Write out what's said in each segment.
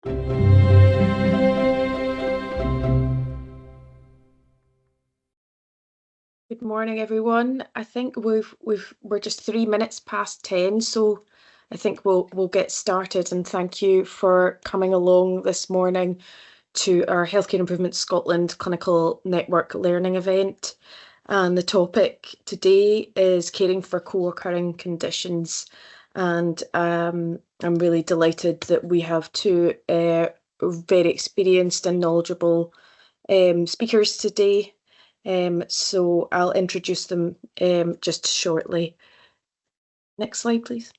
Good morning, everyone. I think we're just 3 minutes past 10, so I think we'll get started. And thank you for coming along this morning to our Healthcare Improvement Scotland Clinical Network Learning event. And the topic today is caring for co-occurring conditions. And I'm really delighted that we have two very experienced and knowledgeable speakers today. So I'll introduce them just shortly. Next slide, please.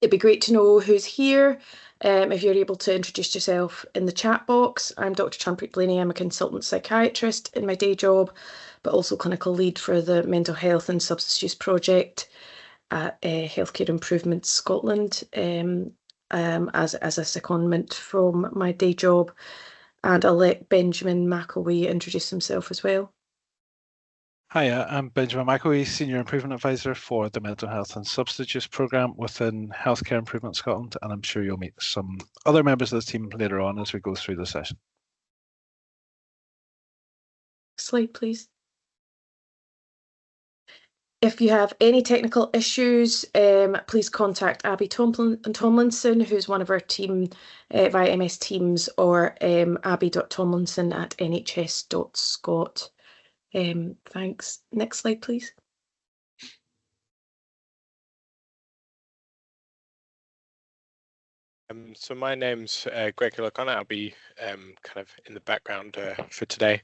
It'd be great to know who's here. If you're able to introduce yourself in the chat box. I'm Dr. Champrit Blaney. I'm a consultant psychiatrist in my day job, but also clinical lead for the Mental Health and Substance Use Project at Healthcare Improvement Scotland as a secondment from my day job. And I'll let Benjamin McElwee introduce himself as well. Hi, I'm Benjamin McElwee, Senior Improvement Advisor for the Mental Health and Substance Use Programme within Healthcare Improvement Scotland, and I'm sure you'll meet some other members of the team later on as we go through the session. Slide, please. If you have any technical issues, please contact Abby Tomlinson, who's one of our team via MS Teams, or abby.tomlinson@nhs.scot. Thanks. Next slide, please. So my name's Greg O'Connor. I'll be kind of in the background for today.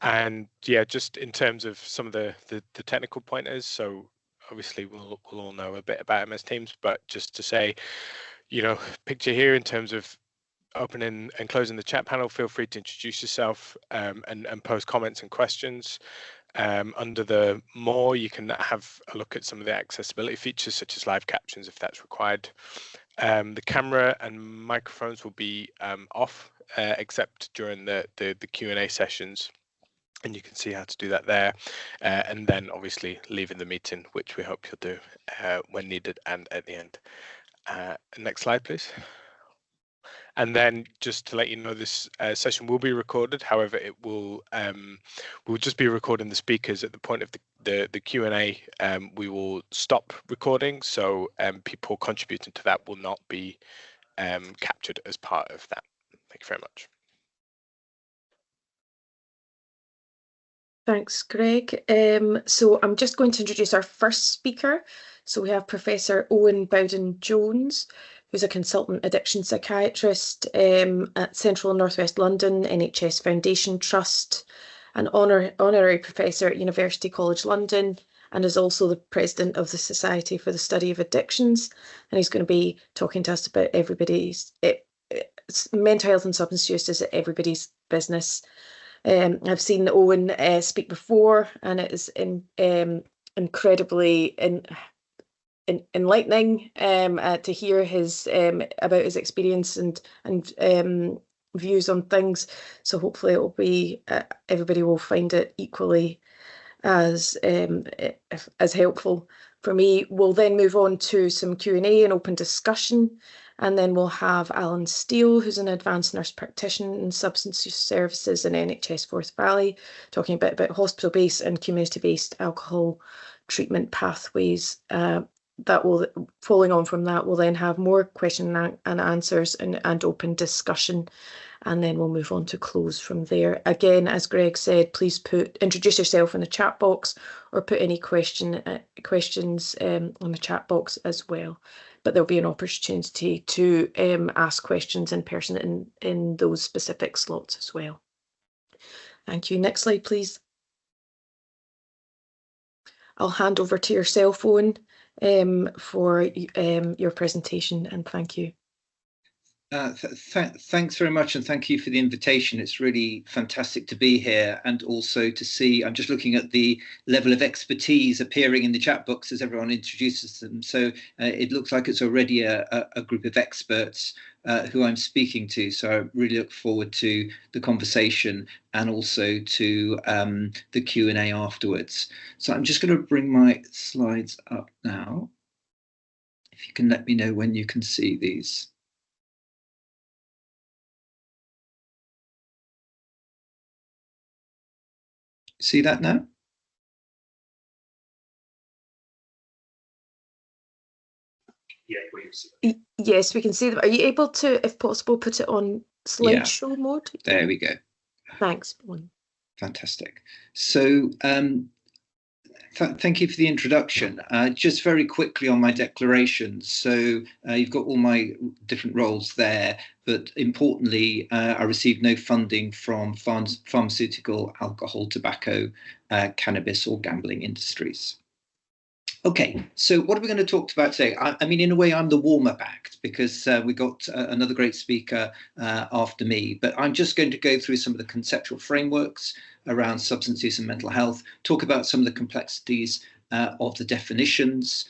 And yeah, just in terms of some of the technical pointers, so obviously we'll all know a bit about MS Teams, but just to say, picture here in terms of opening and closing the chat panel, feel free to introduce yourself and post comments and questions. Under the more, you can have a look at some of the accessibility features such as live captions if that's required. The camera and microphones will be off except during the Q&A sessions, and you can see how to do that there, and then obviously leaving the meeting, which we hope you'll do when needed and at the end. Next slide, please. And then just to let you know, this session will be recorded. However, it will we'll just be recording the speakers at the point of the Q&A. We will stop recording, so people contributing to that will not be captured as part of that. Thank you very much. Thanks, Greg. So I'm just going to introduce our first speaker. So we have Professor Owen Bowden-Jones, who's a consultant addiction psychiatrist at Central and North West London NHS Foundation Trust, an honorary professor at University College London, and is also the president of the Society for the Study of Addictions. And he's going to be talking to us about mental health and substance use is everybody's business. I've seen Owen speak before, and it is incredibly enlightening to hear his about his experience and views on things. So hopefully it will be everybody will find it equally as helpful. For me, we'll then move on to some Q&A and open discussion, and then we'll have Alan Steele, who's an advanced nurse practitioner in substance use services in NHS Forth Valley, talking a bit about hospital-based and community-based alcohol treatment pathways. That will, following on from that, we'll then have more question and answers and open discussion, and then we'll move on to close from there. Again, as Greg said, please introduce yourself in the chat box or put any questions on the chat box as well. But there'll be an opportunity to ask questions in person in those specific slots as well. Thank you. Next slide, please. I'll hand over to yourself, Owen, for your presentation, and thank you. Thanks very much, and thank you for the invitation. It's really fantastic to be here, and also to see, I'm just looking at the level of expertise appearing in the chat box as everyone introduces them. So it looks like it's already a group of experts who I'm speaking to. So I really look forward to the conversation and also to the Q&A afterwards. So I'm just going to bring my slides up now. If you can let me know when you can see these. See that now? Yes, we can see them. Are you able to, if possible, put it on slideshow mode? There we go. Thanks. Fantastic. So thank you for the introduction. Just very quickly on my declaration. So you've got all my different roles there, but importantly, I received no funding from pharmaceutical, alcohol, tobacco, cannabis, or gambling industries. Okay, so what are we going to talk about today? I mean, in a way, I'm the warm-up act because we got another great speaker after me, but I'm just going to go through some of the conceptual frameworks around substance use and mental health, talk about some of the complexities of the definitions,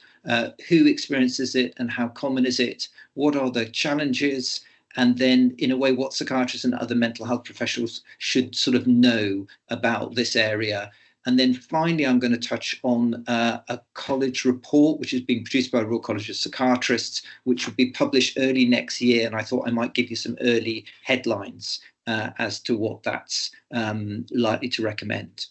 who experiences it and how common is it, what are the challenges, and then, in a way, what psychiatrists and other mental health professionals should sort of know about this area. And then finally, I'm going to touch on a college report, which is being produced by Royal College of Psychiatrists, which will be published early next year. And I thought I might give you some early headlines as to what that's likely to recommend.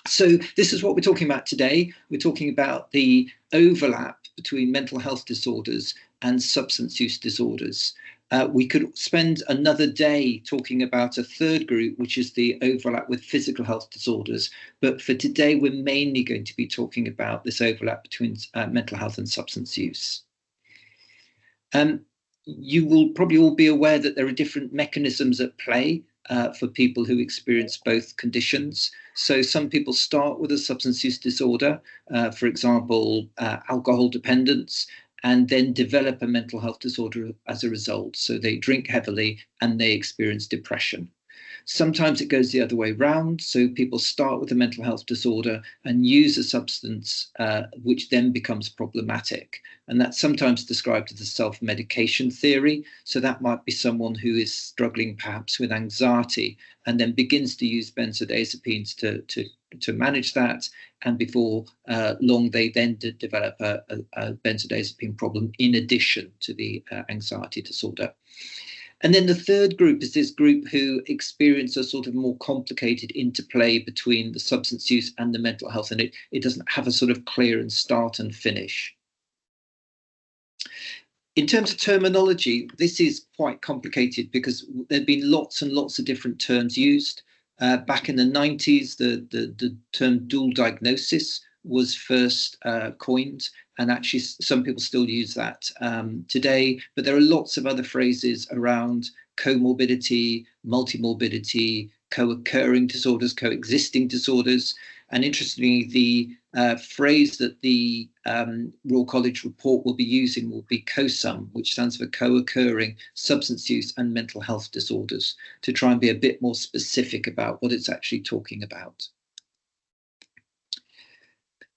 So this is what we're talking about today. We're talking about the overlap between mental health disorders and substance use disorders. We could spend another day talking about a third group, which is the overlap with physical health disorders. But for today, we're mainly going to be talking about this overlap between mental health and substance use. You will probably all be aware that there are different mechanisms at play for people who experience both conditions. So some people start with a substance use disorder, for example, alcohol dependence, and then develop a mental health disorder as a result. So they drink heavily and they experience depression. Sometimes it goes the other way round. So people start with a mental health disorder and use a substance, which then becomes problematic. And that's sometimes described as the self-medication theory. So that might be someone who is struggling perhaps with anxiety and then begins to use benzodiazepines to manage that. And before long, they then develop a benzodiazepine problem in addition to the anxiety disorder. And then the third group is this group who experience a sort of more complicated interplay between the substance use and the mental health, and it doesn't have a sort of clear and start and finish. In terms of terminology, this is quite complicated because there have been lots and lots of different terms used. Back in the 90s, the term dual diagnosis was first coined, and actually some people still use that today, but there are lots of other phrases around comorbidity, multimorbidity, co-occurring disorders, coexisting disorders. And interestingly, the phrase that the Royal College report will be using will be COSUM, which stands for co-occurring substance use and mental health disorders, to try and be a bit more specific about what it's actually talking about.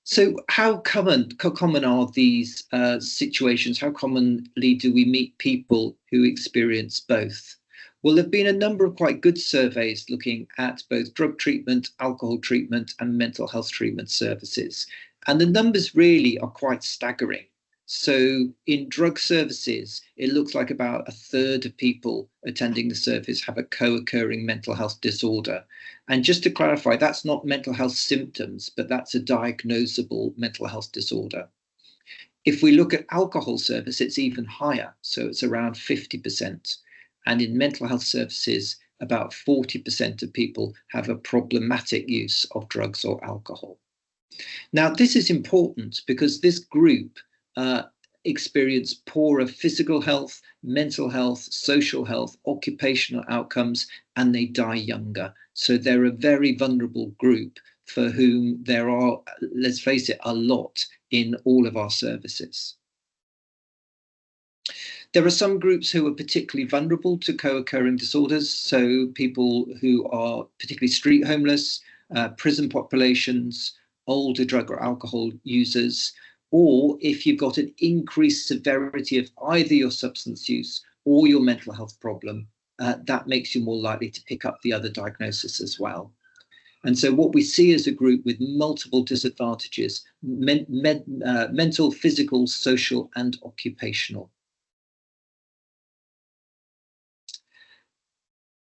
So how common are these situations? How commonly do we meet people who experience both? Well, there have been a number of quite good surveys looking at both drug treatment, alcohol treatment, and mental health treatment services. And the numbers really are quite staggering. So in drug services, it looks like about a third of people attending the service have a co-occurring mental health disorder. And just to clarify, that's not mental health symptoms, but that's a diagnosable mental health disorder. If we look at alcohol service, it's even higher. So it's around 50%. And in mental health services, about 40% of people have a problematic use of drugs or alcohol. Now, this is important because this group experience poorer physical health, mental health, social health, occupational outcomes, and they die younger. So they're a very vulnerable group for whom there are, let's face it, a lot in all of our services. There are some groups who are particularly vulnerable to co-occurring disorders. So people who are particularly street homeless, prison populations, older drug or alcohol users, or if you've got an increased severity of either your substance use or your mental health problem, that makes you more likely to pick up the other diagnosis as well. And so what we see as a group with multiple disadvantages, mental, physical, social, and occupational.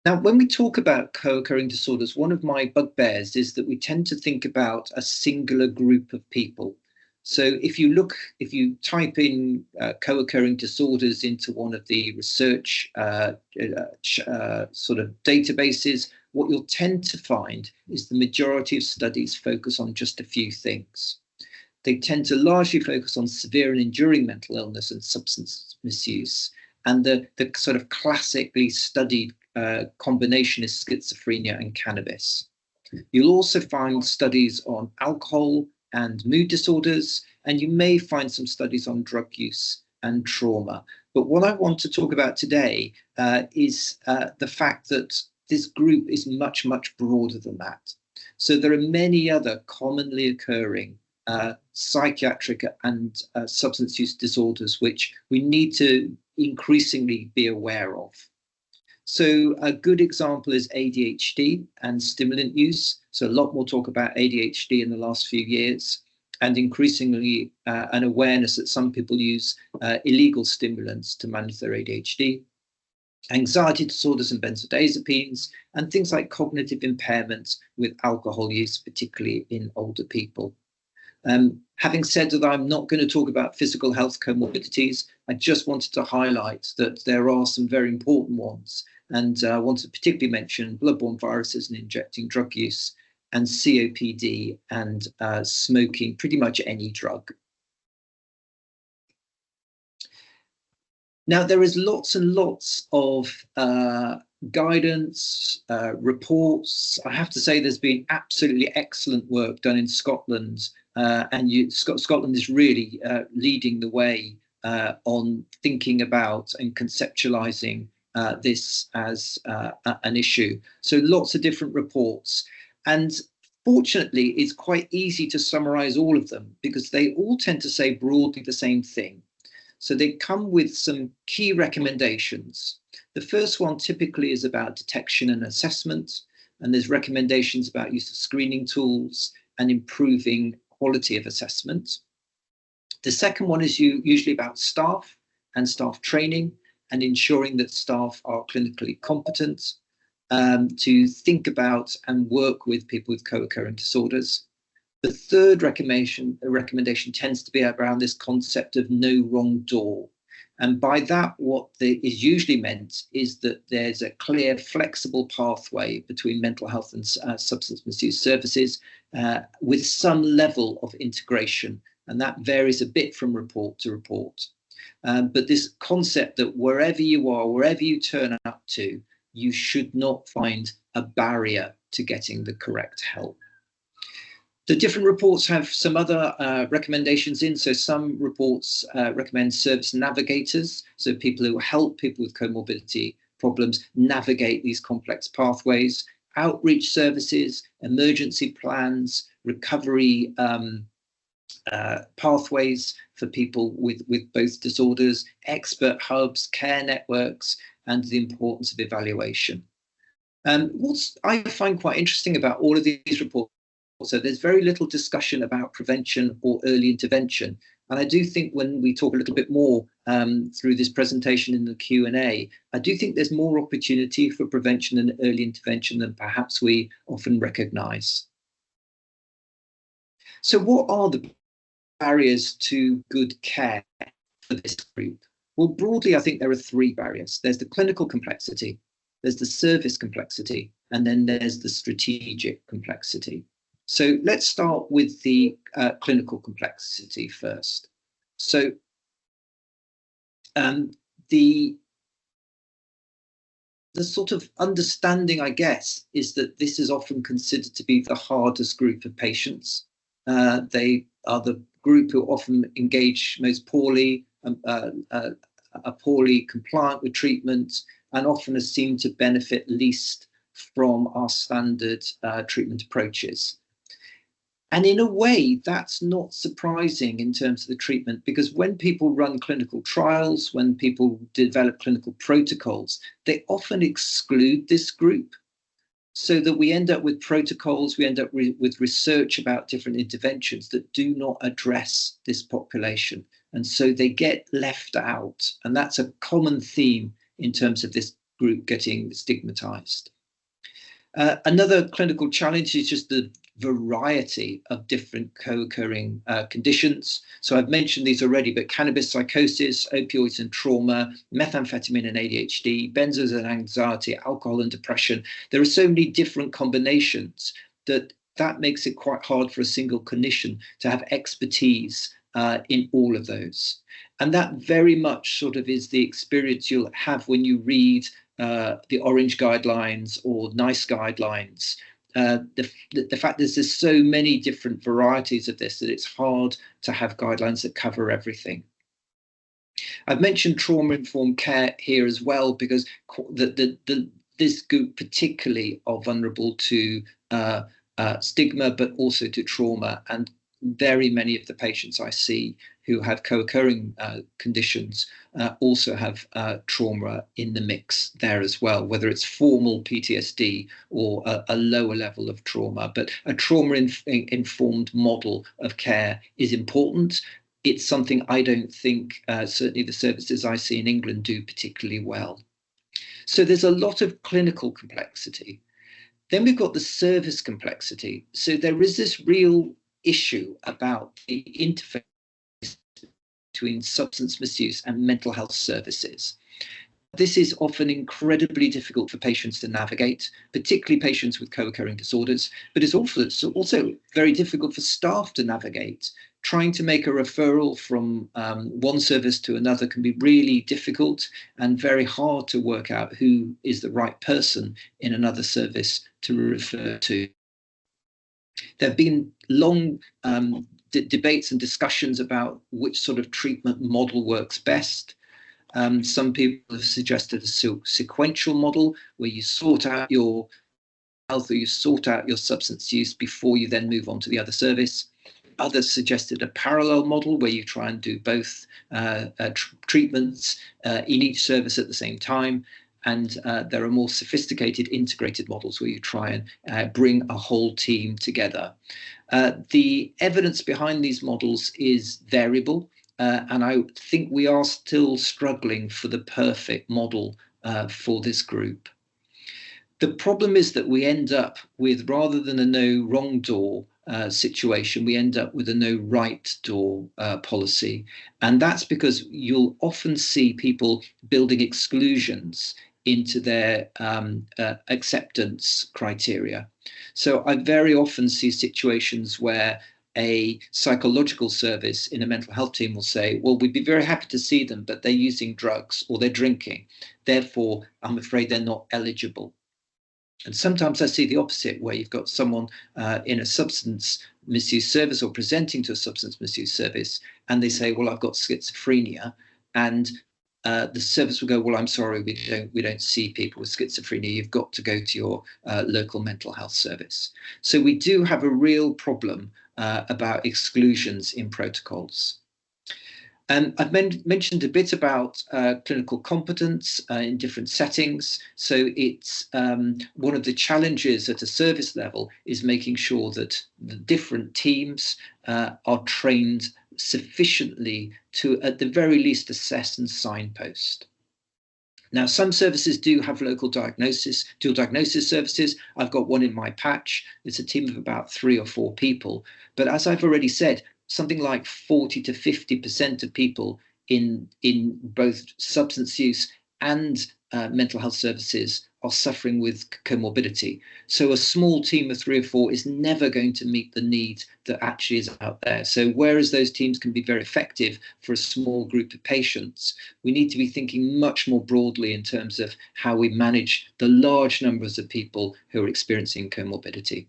Now, when we talk about co-occurring disorders, one of my bugbears is that we tend to think about a singular group of people. So if you type in co-occurring disorders into one of the research sort of databases, what you'll tend to find is the majority of studies focus on just a few things. They tend to largely focus on severe and enduring mental illness and substance misuse, and the sort of classically studied combination is schizophrenia and cannabis. You'll also find studies on alcohol and mood disorders, and you may find some studies on drug use and trauma. But what I want to talk about today is the fact that this group is much, much broader than that. So there are many other commonly occurring psychiatric and substance use disorders which we need to increasingly be aware of. So a good example is ADHD and stimulant use. So a lot more talk about ADHD in the last few years, and increasingly an awareness that some people use illegal stimulants to manage their ADHD. Anxiety disorders and benzodiazepines, and things like cognitive impairments with alcohol use, particularly in older people. Having said that, I'm not going to talk about physical health comorbidities. I just wanted to highlight that there are some very important ones, and I want to particularly mention bloodborne viruses and injecting drug use, and COPD, and smoking pretty much any drug. Now, there is lots and lots of guidance, reports. I have to say there's been absolutely excellent work done in Scotland, and Scotland is really leading the way on thinking about and conceptualizing this as an issue. So lots of different reports. And fortunately, it's quite easy to summarize all of them because they all tend to say broadly the same thing. So they come with some key recommendations. The first one typically is about detection and assessment, and there's recommendations about use of screening tools and improving quality of assessment. The second one is usually about staff and staff training and ensuring that staff are clinically competent to think about and work with people with co-occurring disorders. The third recommendation tends to be around this concept of no wrong door. And by that, what is usually meant is that there's a clear, flexible pathway between mental health and substance misuse services with some level of integration. And that varies a bit from report to report. But this concept that wherever you are, wherever you turn up to, you should not find a barrier to getting the correct help. The different reports have some other recommendations in. So some reports recommend service navigators, so people who help people with comorbidity problems navigate these complex pathways, outreach services, emergency plans, recovery pathways for people with both disorders, expert hubs, care networks, and the importance of evaluation. What I find quite interesting about all of these reports, so there's very little discussion about prevention or early intervention. And I do think when we talk a little bit more through this presentation in the Q&A, I do think there's more opportunity for prevention and early intervention than perhaps we often recognise. So what are the barriers to good care for this group? Well, broadly, I think there are three barriers. There's the clinical complexity, there's the service complexity, and then there's the strategic complexity. So let's start with the clinical complexity first. So the sort of understanding, I guess, is that this is often considered to be the hardest group of patients. They are the group who often engage most poorly, are poorly compliant with treatment, and often are seen to benefit least from our standard treatment approaches. And in a way, that's not surprising in terms of the treatment, because when people run clinical trials, when people develop clinical protocols, they often exclude this group, so that we end up with protocols, we end up with research about different interventions that do not address this population. And so they get left out. And that's a common theme in terms of this group getting stigmatized. Another clinical challenge is just the variety of different co-occurring conditions. So I've mentioned these already, but cannabis psychosis, opioids and trauma, methamphetamine and ADHD, benzos and anxiety, alcohol and depression. There are so many different combinations that makes it quite hard for a single clinician to have expertise in all of those. And that very much sort of is the experience you'll have when you read the Orange Guidelines or NICE guidelines. The fact is there's so many different varieties of this that it's hard to have guidelines that cover everything. I've mentioned trauma-informed care here as well, because this group particularly are vulnerable to stigma, but also to trauma. And very many of the patients I see who have co-occurring conditions also have trauma in the mix there as well, whether it's formal PTSD or a lower level of trauma. But a trauma-informed model of care is important. It's something I don't think certainly the services I see in England do particularly well. So there's a lot of clinical complexity. Then we've got the service complexity. So there is this real issue about the interface between substance misuse and mental health services. This is often incredibly difficult for patients to navigate, particularly patients with co-occurring disorders, but it's also very difficult for staff to navigate. Trying to make a referral from one service to another can be really difficult and very hard to work out who is the right person in another service to refer to. There have been long debates and discussions about which sort of treatment model works best. Some people have suggested a sequential model where you sort out your health or you sort out your substance use before you then move on to the other service. Others suggested a parallel model where you try and do both treatments in each service at the same time. And there are more sophisticated integrated models where you try and bring a whole team together. The evidence behind these models is variable, and I think we are still struggling for the perfect model for this group. The problem is that we end up with, rather than a no wrong door situation, we end up with a no right door policy. And that's because you'll often see people building exclusions into their acceptance criteria. So I very often see situations where a psychological service in a mental health team will say, well, we'd be very happy to see them, but they're using drugs or they're drinking. Therefore, I'm afraid they're not eligible. And sometimes I see the opposite, where you've got someone in a substance misuse service or presenting to a substance misuse service, and they say, well, I've got schizophrenia. And the service will go, well, I'm sorry, we don't see people with schizophrenia. You've got to go to your local mental health service. So we do have a real problem about exclusions in protocols. And I've mentioned a bit about clinical competence in different settings. So it's one of the challenges at a service level is making sure that the different teams are trained sufficiently to, at the very least, assess and signpost. Now, some services do have local diagnosis, dual diagnosis services. I've got one in my patch. It's a team of about 3 or 4 people. But as I've already said, something like 40 to 50% of people in both substance use and mental health services are suffering with comorbidity. So a small team of 3 or 4 is never going to meet the need that actually is out there. So whereas those teams can be very effective for a small group of patients, we need to be thinking much more broadly in terms of how we manage the large numbers of people who are experiencing comorbidity.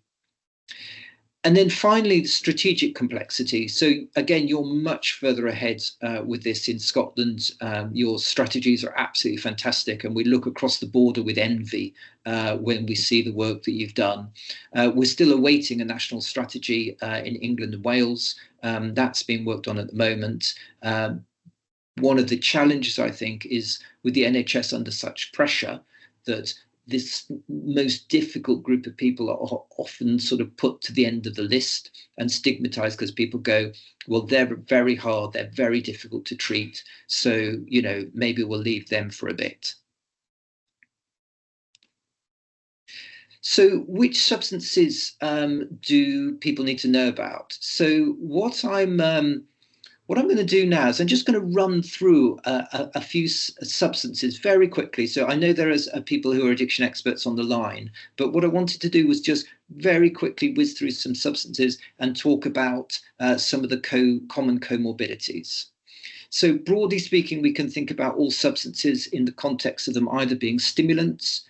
And then finally, the strategic complexity. So again, you're much further ahead with this in Scotland. Your strategies are absolutely fantastic, and we look across the border with envy when we see the work that you've done. We're still awaiting a national strategy in England and Wales. That's being worked on at the moment. One of the challenges, I think, is with the NHS under such pressure that this most difficult group of people are often sort of put to the end of the list and stigmatized because people go, well, they're very hard, they're very difficult to treat. So, you know, maybe we'll leave them for a bit. So which substances do people need to know about? So what I'm going to do now is I'm just going to run through a few substances very quickly. So I know there are people who are addiction experts on the line, but what I wanted to do was just very quickly whiz through some substances and talk about some of the common comorbidities. So broadly speaking, we can think about all substances in the context of them either being stimulants,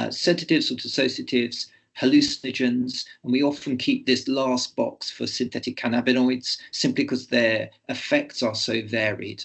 sedatives or dissociatives, hallucinogens, and we often keep this last box for synthetic cannabinoids simply because their effects are so varied.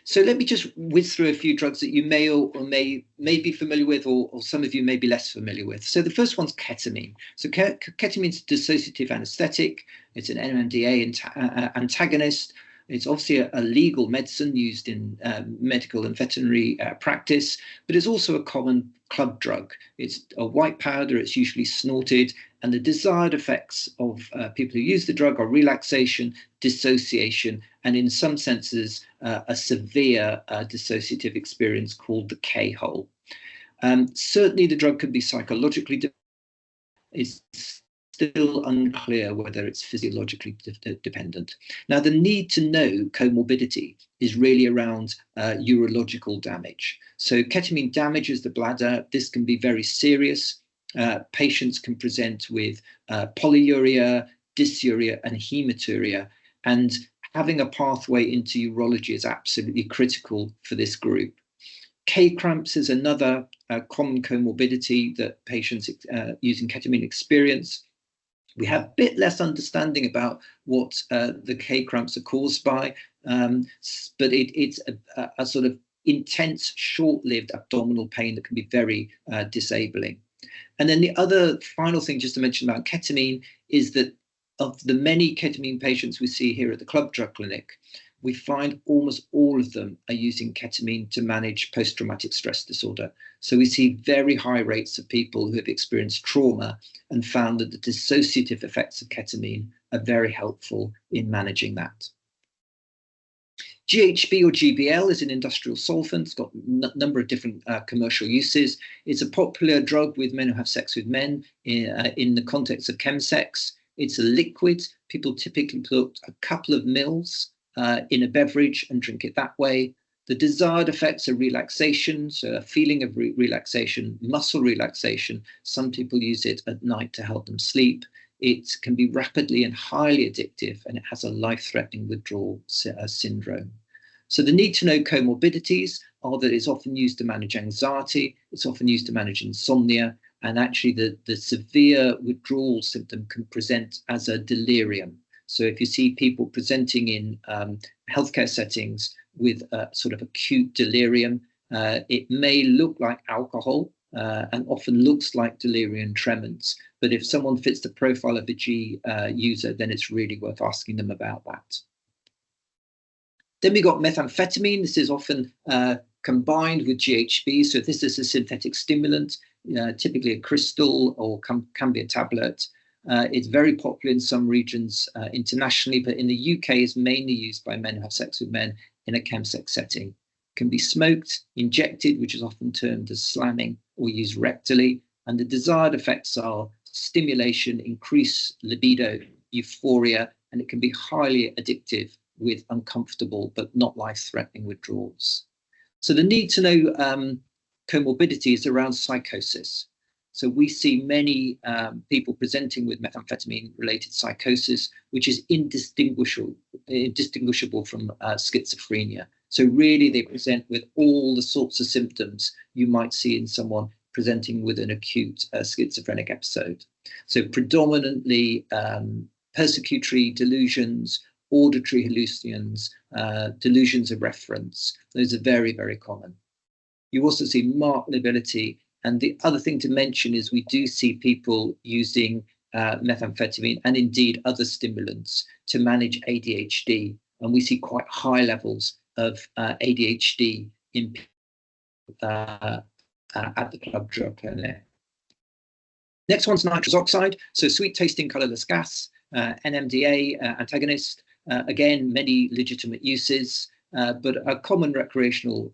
So let me just whiz through a few drugs that you may or may be familiar with, or some of you may be less familiar with. So the first one's ketamine. So ketamine is a dissociative anesthetic. It's an NMDA antagonist. It's obviously a legal medicine used in medical and veterinary practice, but it's also a common club drug. It's a white powder, it's usually snorted, and the desired effects of people who use the drug are relaxation, dissociation, and in some senses, a severe dissociative experience called the K-hole. Certainly the drug can be psychologically it's still unclear whether it's physiologically dependent. Now, the need to know comorbidity is really around urological damage. So ketamine damages the bladder. This can be very serious. Patients can present with polyuria, dysuria, and hematuria. And having a pathway into urology is absolutely critical for this group. K-cramps is another common comorbidity that patients using ketamine experience. We have a bit less understanding about what the K-cramps are caused by, but it's a sort of intense, short-lived abdominal pain that can be very disabling. And then the other final thing just to mention about ketamine is that of the many ketamine patients we see here at the Club Drug Clinic, we find almost all of them are using ketamine to manage post-traumatic stress disorder. So we see very high rates of people who have experienced trauma and found that the dissociative effects of ketamine are very helpful in managing that. GHB or GBL is an industrial solvent. It's got a number of different commercial uses. It's a popular drug with men who have sex with men in the context of chemsex. It's a liquid. People typically put a couple of mils in a beverage and drink it that way. The desired effects are relaxation, so a feeling of relaxation, muscle relaxation. Some people use it at night to help them sleep. It can be rapidly and highly addictive, and it has a life-threatening withdrawal syndrome. So the need to know comorbidities are that it's often used to manage anxiety, it's often used to manage insomnia, and actually the severe withdrawal symptom can present as a delirium. So if you see people presenting in healthcare settings with sort of acute delirium, it may look like alcohol and often looks like delirium tremens. But if someone fits the profile of a G user, then it's really worth asking them about that. Then we got methamphetamine. This is often combined with GHB. So this is a synthetic stimulant, typically a crystal or can be a tablet. It's very popular in some regions internationally, but in the UK is mainly used by men who have sex with men in a chemsex setting. It can be smoked, injected, which is often termed as slamming, or used rectally. And the desired effects are stimulation, increased libido, euphoria, and it can be highly addictive with uncomfortable but not life-threatening withdrawals. So the need to know comorbidities around psychosis. So we see many people presenting with methamphetamine-related psychosis, which is indistinguishable from schizophrenia. So really they present with all the sorts of symptoms you might see in someone presenting with an acute schizophrenic episode. So predominantly persecutory delusions, auditory hallucinations, delusions of reference. Those are very, very common. You also see marked lability. And the other thing to mention is we do see people using methamphetamine and indeed other stimulants to manage ADHD. And we see quite high levels of ADHD in at the Club Drug Clinic. Next one's nitrous oxide. So sweet tasting colorless gas, NMDA antagonist. Again, many legitimate uses, but a common recreational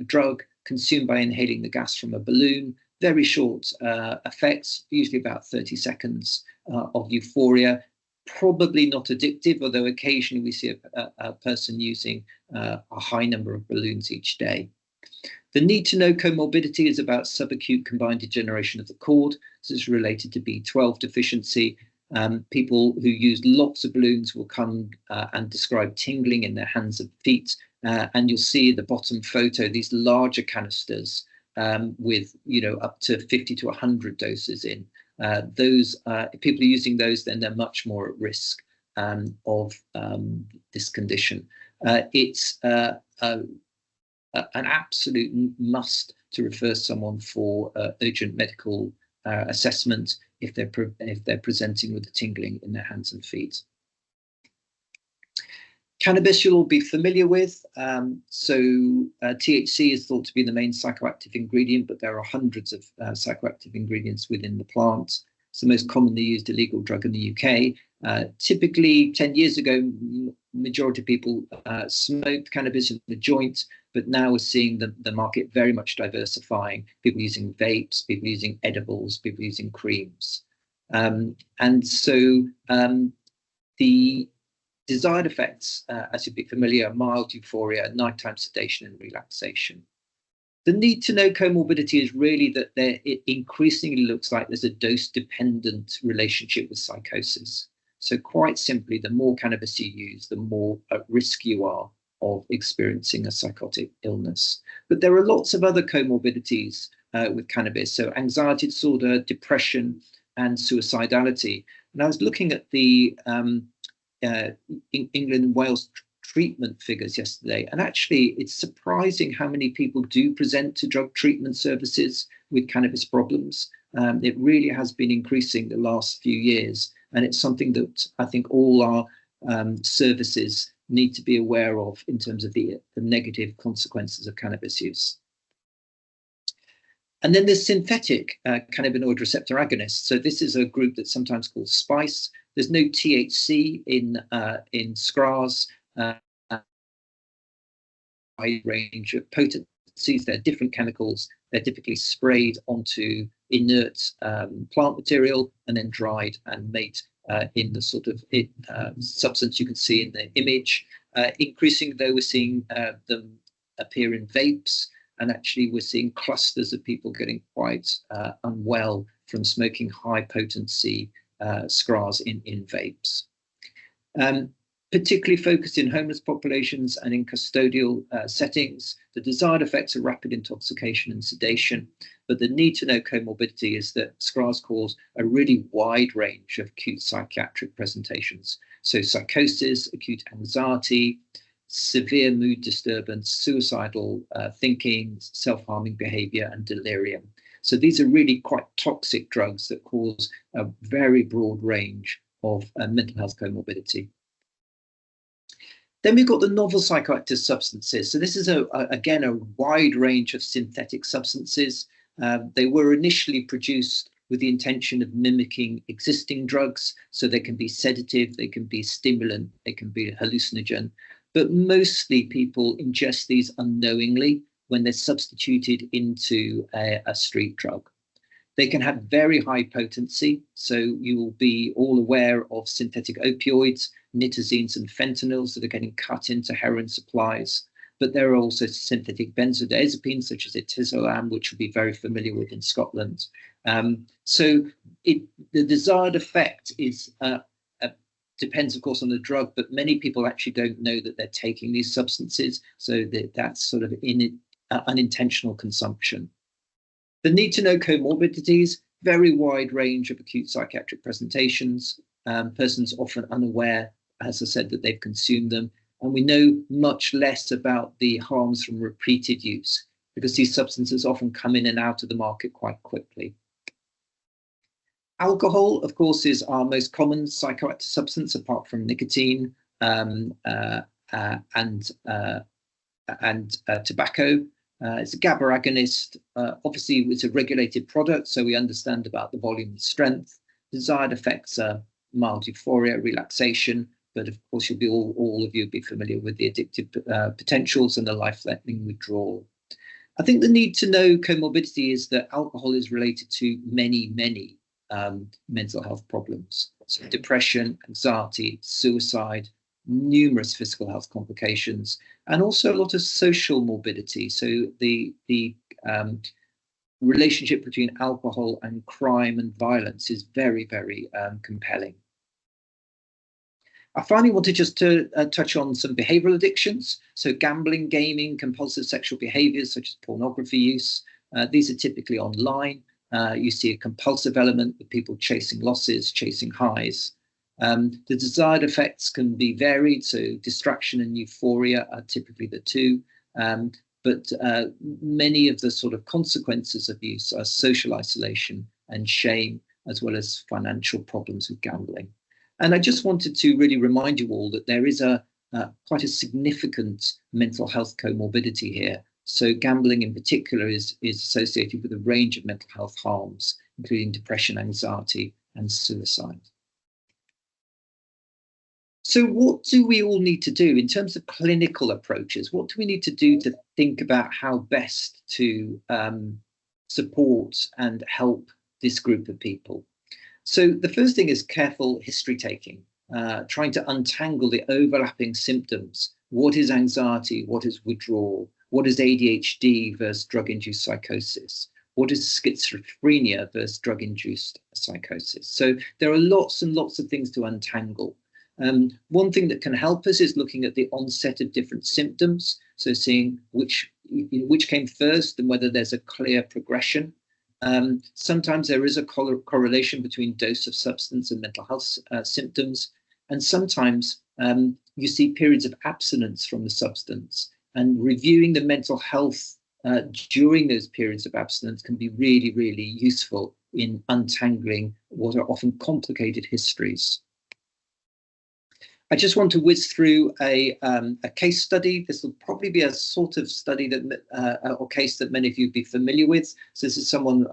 drug consumed by inhaling the gas from a balloon. very short effects, usually about 30 seconds of euphoria. Probably not addictive, although occasionally we see a person using a high number of balloons each day. The need to know comorbidity is about subacute combined degeneration of the cord. This is related to B12 deficiency. People who use lots of balloons will come and describe tingling in their hands and feet. And you'll see the bottom photo, these larger canisters with, up to 50 to 100 doses in. Those if people are using those, then they're much more at risk of this condition. It's an absolute must to refer someone for urgent medical assessment if they're presenting with the tingling in their hands and feet. Cannabis you'll all be familiar with. THC is thought to be the main psychoactive ingredient, but there are hundreds of psychoactive ingredients within the plant. It's the most commonly used illegal drug in the UK. Typically, 10 years ago, majority of people smoked cannabis in the joint, but now we're seeing the market very much diversifying. People using vapes, people using edibles, people using creams. The desired effects, as you'd be familiar, are mild euphoria, nighttime sedation, and relaxation. The need to know comorbidity is really that it increasingly looks like there's a dose-dependent relationship with psychosis. So quite simply, the more cannabis you use, the more at risk you are of experiencing a psychotic illness. But there are lots of other comorbidities with cannabis, so anxiety disorder, depression, and suicidality. And I was looking at the England and Wales treatment figures yesterday, and actually it's surprising how many people do present to drug treatment services with cannabis problems. It really has been increasing the last few years, and it's something that I think all our services need to be aware of in terms of the negative consequences of cannabis use. And then there's synthetic cannabinoid receptor agonists. So this is a group that's sometimes called SPICE. There's no THC in SCRAs. Wide range of potencies. They're different chemicals. They're typically sprayed onto inert plant material and then dried and made in the sort of substance you can see in the image. Increasingly, though, we're seeing them appear in vapes. And actually, we're seeing clusters of people getting quite unwell from smoking high potency SCRAs in vapes. Particularly focused in homeless populations and in custodial settings, the desired effects are rapid intoxication and sedation. But the need to know comorbidity is that SCRAs cause a really wide range of acute psychiatric presentations. So psychosis, acute anxiety, severe mood disturbance, suicidal thinking, self-harming behavior, and delirium. So these are really quite toxic drugs that cause a very broad range of mental health comorbidity. Then we've got the novel psychoactive substances. So this is, again, a wide range of synthetic substances. They were initially produced with the intention of mimicking existing drugs. So they can be sedative, they can be stimulant, they can be hallucinogen. But mostly people ingest these unknowingly when they're substituted into a street drug. They can have very high potency. So you will be all aware of synthetic opioids, nitazines and fentanyls that are getting cut into heroin supplies. But there are also synthetic benzodiazepines such as etizolam, which you'll be very familiar with in Scotland. So the desired effect is depends, of course, on the drug, but many people actually don't know that they're taking these substances. So that's sort of unintentional consumption. The need to know comorbidities, very wide range of acute psychiatric presentations. Persons often unaware, as I said, that they've consumed them. And we know much less about the harms from repeated use because these substances often come in and out of the market quite quickly. Alcohol, of course, is our most common psychoactive substance apart from nicotine and tobacco. It's a GABA agonist. Obviously, it's a regulated product, so we understand about the volume and strength. Desired effects are mild euphoria, relaxation, but of course, you'll be all of you will be familiar with the addictive potentials and the life-threatening withdrawal. I think the need to know comorbidity is that alcohol is related to many, many mental health problems. So depression, anxiety, suicide, numerous physical health complications, and also a lot of social morbidity. So the relationship between alcohol and crime and violence is very, very compelling. I finally wanted just to touch on some behavioral addictions. So gambling, gaming, compulsive sexual behaviors such as pornography use. These are typically online. You see a compulsive element with people chasing losses, chasing highs. The desired effects can be varied. So distraction and euphoria are typically the two. But many of the sort of consequences of use are social isolation and shame, as well as financial problems with gambling. And I just wanted to really remind you all that there is quite a significant mental health comorbidity here. So gambling in particular is associated with a range of mental health harms, including depression, anxiety, and suicide. So what do we all need to do in terms of clinical approaches? What do we need to do to think about how best to support and help this group of people? So the first thing is careful history taking, trying to untangle the overlapping symptoms. What is anxiety? What is withdrawal? What is ADHD versus drug-induced psychosis? What is schizophrenia versus drug-induced psychosis? So there are lots and lots of things to untangle. One thing that can help us is looking at the onset of different symptoms. So seeing which came first and whether there's a clear progression. Sometimes there is a correlation between dose of substance and mental health symptoms. And sometimes you see periods of abstinence from the substance, and reviewing the mental health during those periods of abstinence can be really, really useful in untangling what are often complicated histories. I just want to whiz through a case study. This will probably be a sort of study that or case that many of you would be familiar with. So this is someone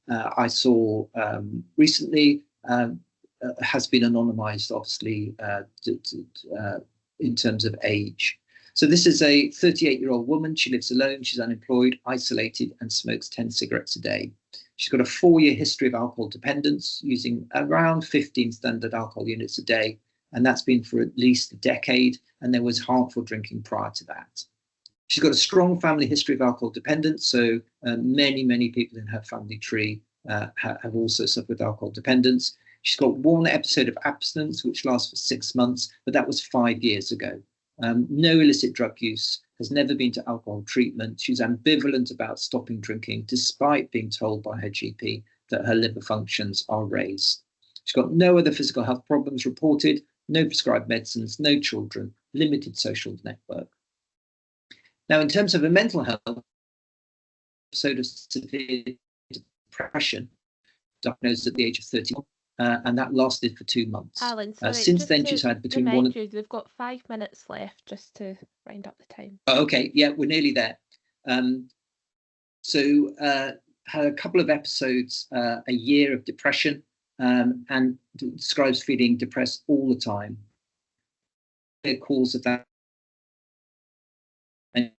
I saw recently, has been anonymized, obviously, in terms of age. So this is a 38-year-old woman. She lives alone. She's unemployed, isolated, and smokes 10 cigarettes a day. She's got a 4-year history of alcohol dependence, using around 15 standard alcohol units a day. And that's been for at least a decade. And there was harmful drinking prior to that. She's got a strong family history of alcohol dependence. So many people in her family tree have also suffered alcohol dependence. She's got one episode of abstinence, which lasts for 6 months, but that was 5 years ago. No illicit drug use, has never been to alcohol treatment. She's ambivalent about stopping drinking, despite being told by her GP that her liver functions are raised. She's got no other physical health problems reported, no prescribed medicines, no children, limited social network. Now, in terms of a mental health, episode of severe depression, diagnosed at the age of 31, and that lasted for 2 months. Alan, sorry, since then, she's had between one and... you, we've got 5 minutes left, just to round up the time. Oh, okay, yeah, we're nearly there. Had a couple of episodes a year of depression, and describes feeling depressed all the time. The cause of that and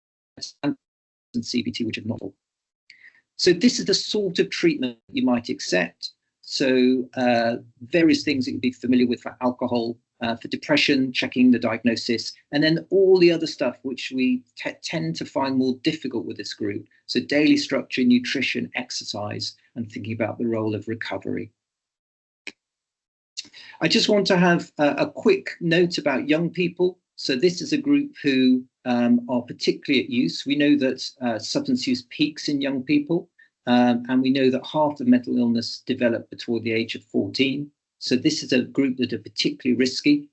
CBT, which is novel. So this is the sort of treatment you might accept. So various things that you'd be familiar with for alcohol, for depression, checking the diagnosis, and then all the other stuff which we tend to find more difficult with this group. So daily structure, nutrition, exercise, and thinking about the role of recovery. I just want to have a quick note about young people. So this is a group who are particularly at use. We know that substance use peaks in young people, and we know that half of mental illness develop before the age of 14. So this is a group that are particularly risky.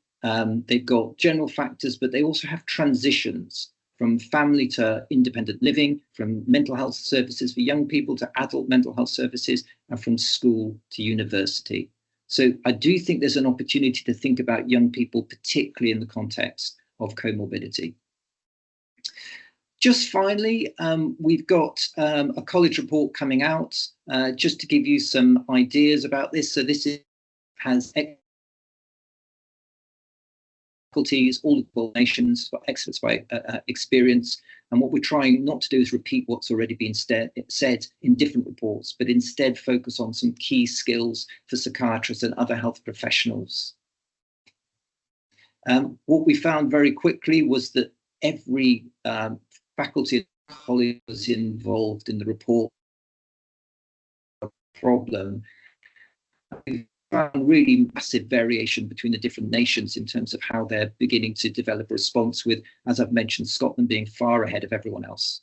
They've got general factors, but they also have transitions from family to independent living, from mental health services for young people to adult mental health services, and from school to university. So I do think there's an opportunity to think about young people, particularly in the context of comorbidity. Just finally, we've got a college report coming out, just to give you some ideas about this. So this has faculties, all the nations, experts by experience. And what we're trying not to do is repeat what's already been said in different reports, but instead focus on some key skills for psychiatrists and other health professionals. What we found very quickly was that every faculty colleague was involved in the report problem. We found really massive variation between the different nations in terms of how they're beginning to develop a response, with, as I've mentioned, Scotland being far ahead of everyone else.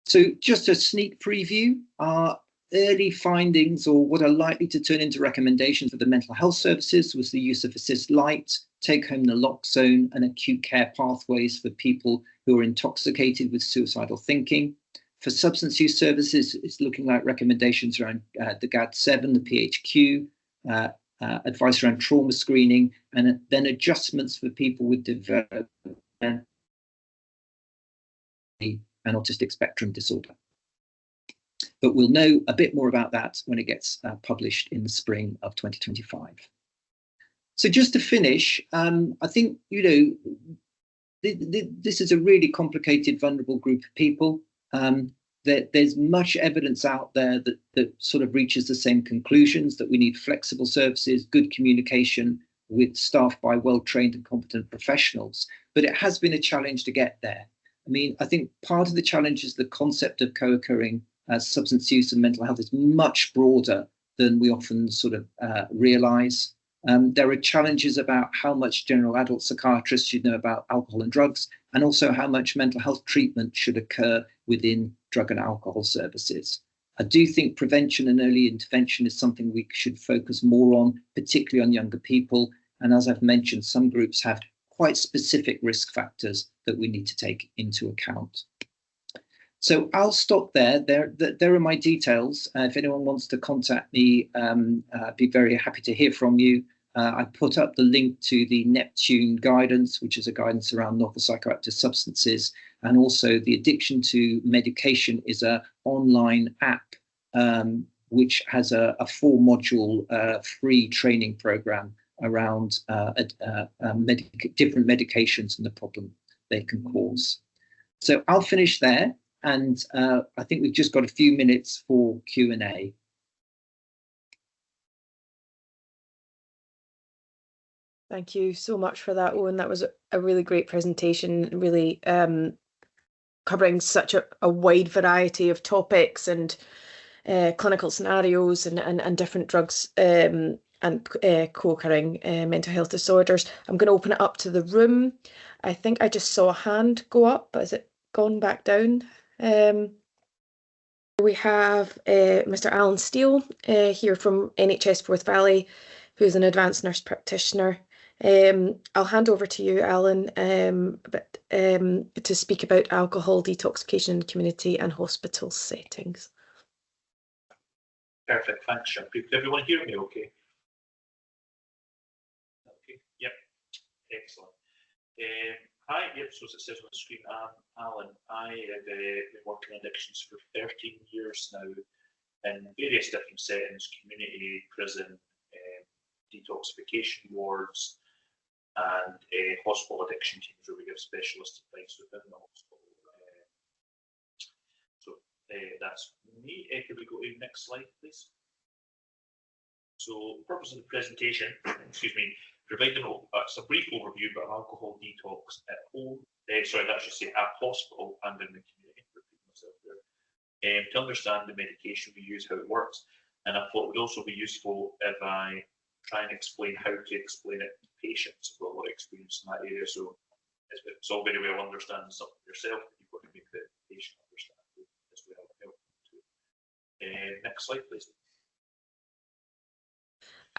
So just a sneak preview, our early findings, or what are likely to turn into recommendations for the mental health services, was the use of Assist Light, take home naloxone, and acute care pathways for people who are intoxicated with suicidal thinking. For substance use services, it's looking like recommendations around the GAD-7, the PHQ, advice around trauma screening, and then adjustments for people with developmental and autistic spectrum disorder. But we'll know a bit more about that when it gets published in the spring of 2025. So just to finish, I think, this is a really complicated, vulnerable group of people. There's much evidence out there that sort of reaches the same conclusions, that we need flexible services, good communication with staff by well-trained and competent professionals. But it has been a challenge to get there. I mean, I think part of the challenge is the concept of co-occurring substance use and mental health is much broader than we often sort of realise. There are challenges about how much general adult psychiatrists should know about alcohol and drugs, and also how much mental health treatment should occur within drug and alcohol services. I do think prevention and early intervention is something we should focus more on, particularly on younger people. And as I've mentioned, some groups have quite specific risk factors that we need to take into account. So I'll stop there. There are my details. If anyone wants to contact me, I'd be very happy to hear from you. I put up the link to the Neptune guidance, which is a guidance around novel psychoactive substances. And also the Addiction to Medication is an online app, which has a 4-module free training program around different medications and the problem they can cause. So I'll finish there. And I think we've just got a few minutes for Q&A. Thank you so much for that, Owen. That was a really great presentation, really covering such a wide variety of topics and clinical scenarios and different drugs and co-occurring mental health disorders. I'm going to open it up to the room. I think I just saw a hand go up. Has it gone back down? We have Mr. Alan Steele here from NHS Forth Valley, who's an advanced nurse practitioner. I'll hand over to you, Alan, to speak about alcohol detoxification in community and hospital settings. Perfect, thanks, Shampoo. Can everyone hear me okay? Okay, yep, excellent. Hi, yep, so as it says on the screen, I'm Alan. I have been working in addictions for 13 years now in various different settings, community, prison, detoxification wards, and hospital addiction teams where we give specialist advice within the hospital. That's me. Can we go to the next slide, please? So the purpose of the presentation, excuse me, providing a brief overview about alcohol detox at home, that should say at hospital and in the community, to understand the medication we use, how it works. And I thought it would also be useful if I try and explain how to explain it to patients who have a lot of experience in that area. So it's all very well understanding something yourself, but you've got to make the patient understand as well. Next slide, please.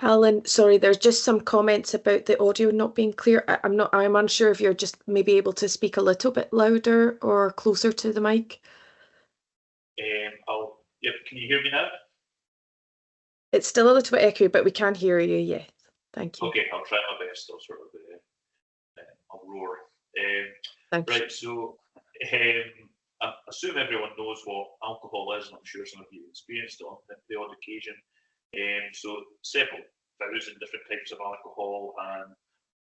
Alan, sorry, there's just some comments about the audio not being clear. I'm unsure if you're just maybe able to speak a little bit louder or closer to the mic. Yep, can you hear me now? It's still a little bit echoey, but we can hear you, yes. Thank you. Okay, I'll try my best. I'll roar. Thank you. So I assume everyone knows what alcohol is, and I'm sure some of you experienced it on the odd occasion. So several thousand different types of alcohol, and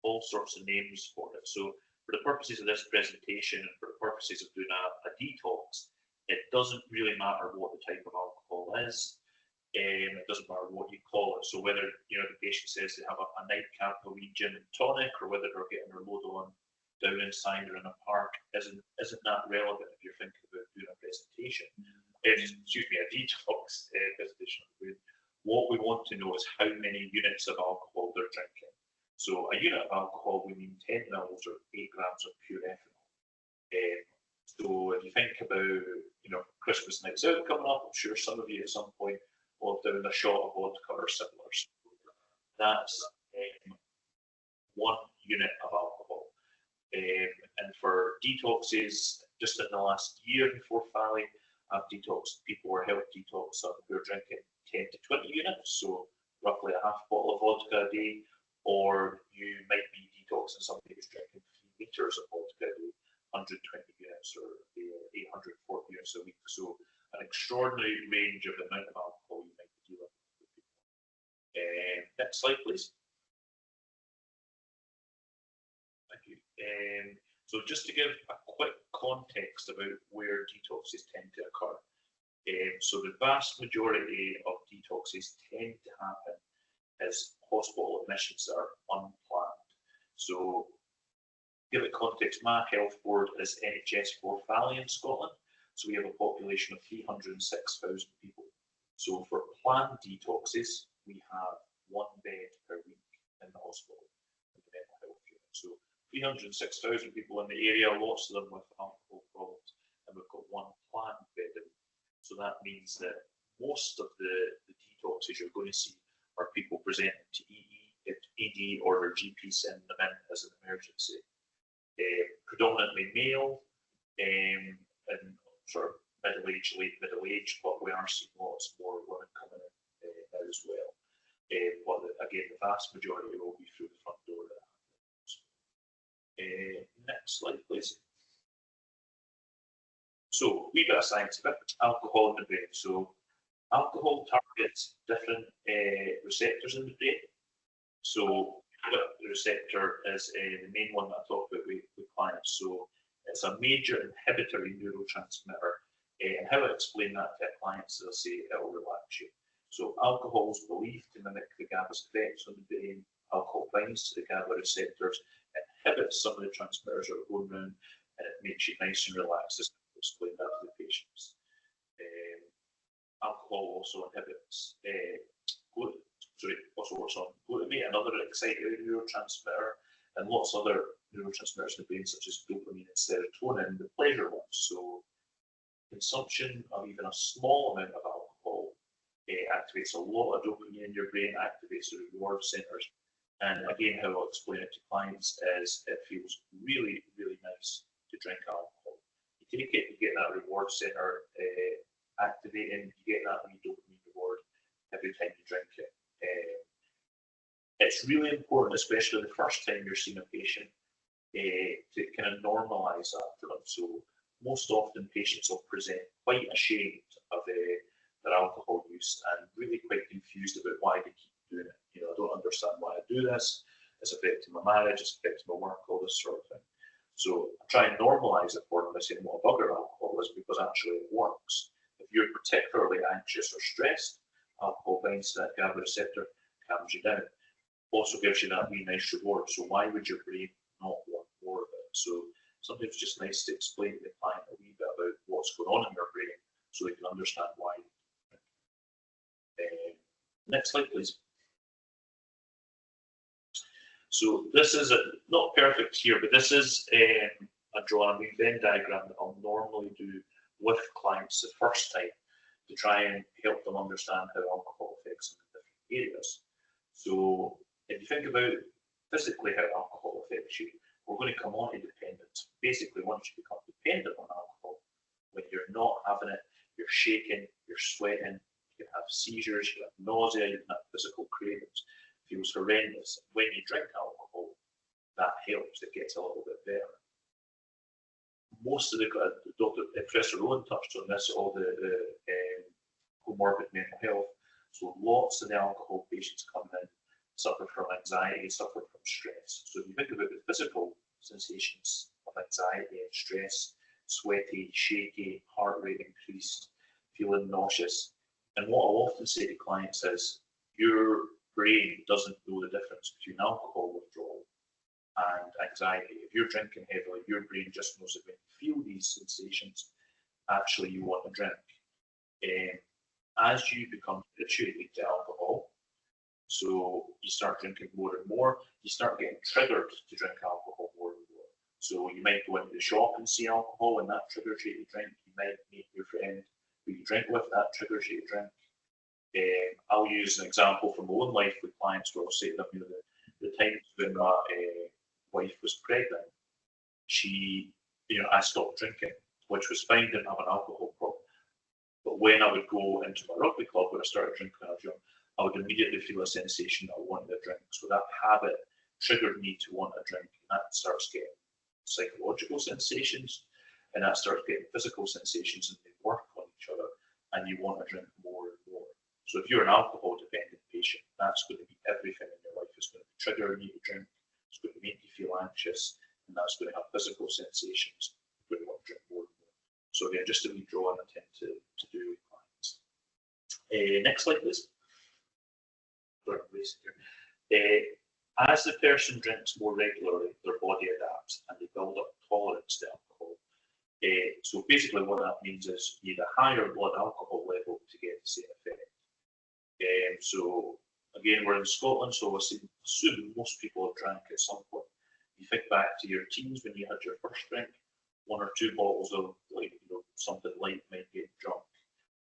all sorts of names for it. So for the purposes of this presentation and for the purposes of doing a detox, it doesn't really matter what the type of alcohol is. It doesn't matter what you call it. So whether the patient says they have a nightcap, a wee gin and tonic, or whether they're getting their load on down in cider in a park, isn't that relevant if you're thinking about doing a presentation. Excuse me, a detox presentation. What we want to know is how many units of alcohol they're drinking. So a unit of alcohol, we mean 10 mils or 8 grams of pure ethanol. So if you think about Christmas nights out coming up, I'm sure some of you at some point will have down a shot of vodka or similar. That's 1 unit of alcohol. And for detoxes, just in the last year before Fally, I've detoxed people or helped detox some who are drinking 10 to 20 units, so roughly a half bottle of vodka a day, or you might be detoxing somebody who's drinking 3 liters of vodka a day, 120 units or 840 units a week. So an extraordinary range of the amount of alcohol you might be dealing with people. Next slide, please. Thank you. So just to give a quick context about where detoxes tend to occur. So the vast majority of detoxes tend to happen as hospital admissions that are unplanned. So give it context, my health board is NHS for Fally in Scotland. So we have a population of 306,000 people. So for planned detoxes, we have 1 bed per week in the hospital in the mental health unit. So 306,000 people in the area, lots of them with alcohol problems, and we've got 1 planned bed a week. So that means that most of the detoxes you're going to see are people presenting to ED or their GP sending them in as an emergency. Predominantly male and sort of middle-aged, late middle-aged, but we are seeing lots more women coming in now as well. But again, the vast majority will be through the front door. Next slide, please. So, wee bit of science about alcohol in the brain. So, alcohol targets different receptors in the brain. So, the receptor is the main one that I talk about with clients. So, it's a major inhibitory neurotransmitter. And how I explain that to clients is I say it will relax you. So, alcohol is believed to mimic the GABA's effects on the brain. Alcohol binds to the GABA receptors, inhibits some of the transmitters that are going around, and it makes you nice and relaxed. As I explain that to the patients. Alcohol also inhibits also works on glutamate, another excitatory neurotransmitter, and lots of other neurotransmitters in the brain, such as dopamine and serotonin, the pleasure ones. So consumption of even a small amount of alcohol activates a lot of dopamine in your brain, activates the reward centers. And again, how I'll explain it to clients is it feels really, really nice to drink alcohol. You take it, you get that reward center activating, you get that dopamine reward every time you drink it. It's really important, especially the first time you're seeing a patient, to kind of normalise that for them. So most often patients will present quite ashamed of their alcohol use and really quite confused about why they keep doing it. I don't understand why I do this. It's affecting my marriage, it's affecting my work, all this sort of thing. So I try and normalise it for them by saying what a bugger alcohol is, because actually it works. If you're particularly anxious or stressed, alcohol binds to that GABA receptor, calms you down. Also gives you that wee nice reward. So why would your brain not want more of it? So sometimes it's just nice to explain to the client a wee bit about what's going on in your brain so they can understand why. Next slide, please. So this is not perfect here, but this is a drawn a Venn diagram that I'll normally do with clients the first time to try and help them understand how alcohol affects them in different areas. So if you think about physically how alcohol affects you, we're going to come on to dependence. Basically, once you become dependent on alcohol, when you're not having it, you're shaking, you're sweating, you can have seizures, you have nausea, you can have physical cravings. It feels horrendous. When you drink alcohol, that helps. It gets a little bit better. Most of Professor Rowan touched on this, all the comorbid mental health. So lots of the alcohol patients come in suffer from anxiety, suffer from stress. stress. So if you think about the physical sensations of anxiety and stress, sweaty, shaky, heart rate increased, feeling nauseous. And what I'll often say to clients is, your brain doesn't know the difference between alcohol withdrawal and anxiety. If you're drinking heavily, your brain just knows that when you feel these sensations, actually you want to drink. As you become habituated to alcohol, so you start drinking more and more, you start getting triggered to drink alcohol more and more. So you might go into the shop and see alcohol, and that triggers you to drink. You might meet your friend who you drink with, that triggers you to drink. I'll use an example from my own life with clients where I'll say to them, you know, the times when my wife was pregnant, she, you know, I stopped drinking, which was fine, didn't have an alcohol problem. But when I would go into my rugby club, when I started drinking when I was young, I would immediately feel a sensation that I wanted a drink. So that habit triggered me to want a drink, and that starts getting psychological sensations, and that starts getting physical sensations, and they work on each other, and you want to drink more and more. So if you're an alcohol dependent patient, that's going to be everything in your life. It's going to be triggering you to drink, it's going to make you feel anxious, and that's going to have physical sensations. You're going to want to drink more and more. So again, just a wee draw and attempt to do with clients. Next slide, please. As the person drinks more regularly, their body adapts and they build up tolerance to alcohol. So basically what that means is you need a higher blood alcohol level to get the same effect. So again, we're in Scotland, so I assume most people have drank at some point. You think back to your teens when you had your first drink, 1 or 2 bottles of, like, you know, something light might get drunk.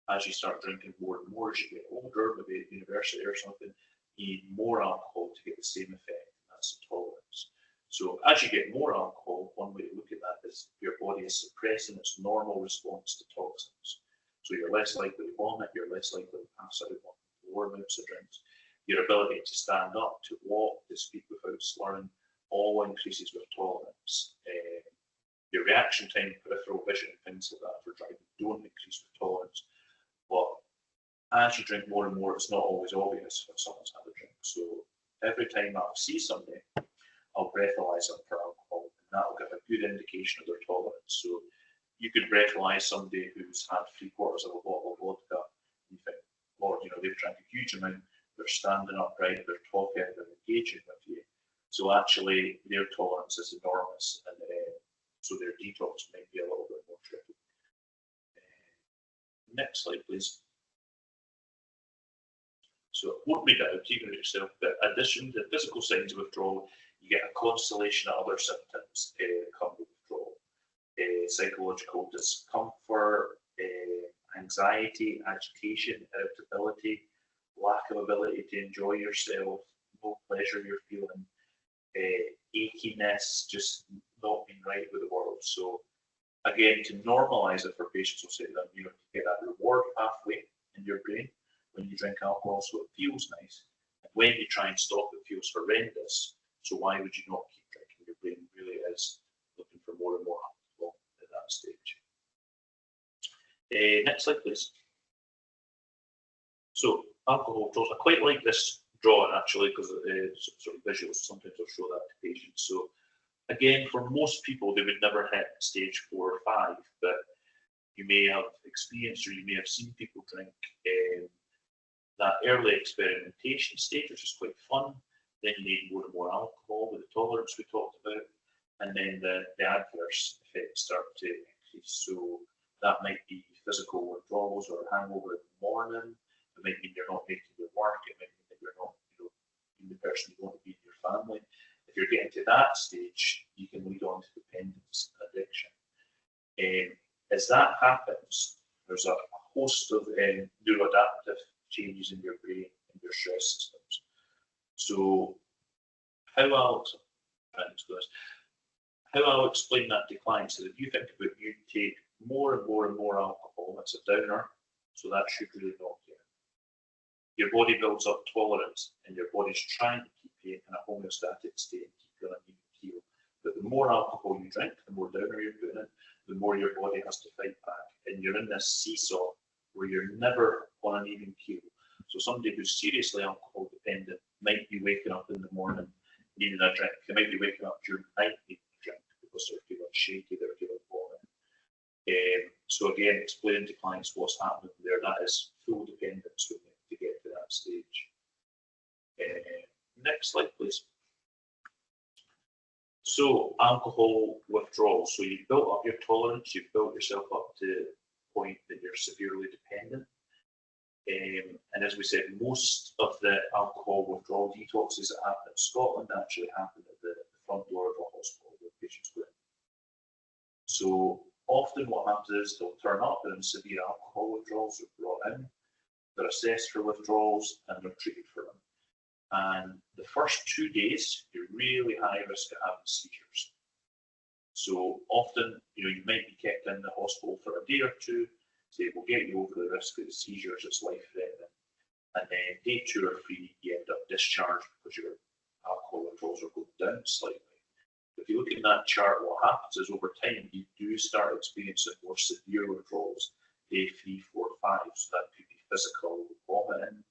As you start drinking more and more, as you get older, maybe at university or something, you need more alcohol to get the same effect. That's the tolerance. So as you get more alcohol, one way to look at that is your body is suppressing its normal response to toxins. So you're less likely to vomit, you're less likely to pass out on lower amounts of drinks. Your ability to stand up, to walk, to speak without slurring, all increases with tolerance. Your reaction time, peripheral vision, things like that for driving don't increase with tolerance. But as you drink more and more, it's not always obvious when someone's had a drink. So every time I'll see somebody, I'll breathalyze them for alcohol, and that'll give a good indication of their tolerance. So you could breathalyze somebody who's had 3/4 of a bottle of vodka, and you think, Lord, you know, they've drank a huge amount, they're standing upright, they're talking, they're engaging with you. So actually, their tolerance is enormous, and so their detox might be a little bit more tricky. Next slide, please. So won't read it out, keep it yourself, but in addition to physical signs of withdrawal, you get a constellation of other symptoms that come with withdrawal. Psychological discomfort, anxiety, agitation, irritability, lack of ability to enjoy yourself, no pleasure you're feeling, achiness, just not being right with the world. So again, to normalize it for patients, we'll say to them, you know, you get that reward pathway in your brain when you drink alcohol, so it feels nice. And when you try and stop, it feels horrendous. So why would you not keep drinking? Your brain really is looking for more and more alcohol at that stage. Next slide, please. So alcohol withdrawals. I quite like this drawing actually because sort of visuals. Sometimes I'll show that to patients. So again, for most people, they would never hit stage 4 or 5, but you may have experienced or you may have seen people drink that early experimentation stage, which is quite fun. Then you need more and more alcohol with the tolerance we talked about, and then the adverse effects start to increase. So that might be physical withdrawals or hangover in the morning. It might mean you're not making your work. It might mean that you're not, you know, being the person you want to be in your family. If you're getting to that stage, you can lead on to dependence and addiction. As that happens, there's a host of neuroadaptive changes in your brain and your stress systems. So how I'll explain that to clients is if you think about you take more and more and more alcohol, that's a downer, so that should really knock you in. Your body builds up tolerance and your body's trying to keep you in a homeostatic state and keep you on an even keel. But the more alcohol you drink, the more downer you're putting in, the more your body has to fight back. And you're in this seesaw where you're never on an even keel. So somebody who's seriously alcohol dependent might be waking up in the morning needing a drink. They might be waking up during the night needing a drink because they're feeling shaky, they're feeling vomiting. So again, explaining to clients what's happening there, that is full dependence we need to get to that stage. Next slide, please. So alcohol withdrawal. So you've built up your tolerance, you've built yourself up to the point that you're severely dependent. And as we said, most of the alcohol withdrawal detoxes that happen in Scotland actually happen at the front door of a hospital where patients go in. So often what happens is they'll turn up and severe alcohol withdrawals are brought in, they're assessed for withdrawals and they're treated for them. And the first 2 days, you're really high risk of having seizures. So often, you might be kept in the hospital for a day or two, say we'll get you over the risk of the seizures, it's life-threatening. And then day 2 or 3, you end up discharged because your alcohol withdrawals are going down slightly. If you look at that chart, what happens is over time, you do start experiencing more severe withdrawals, day 3, 4, 5. So that could be physical vomiting,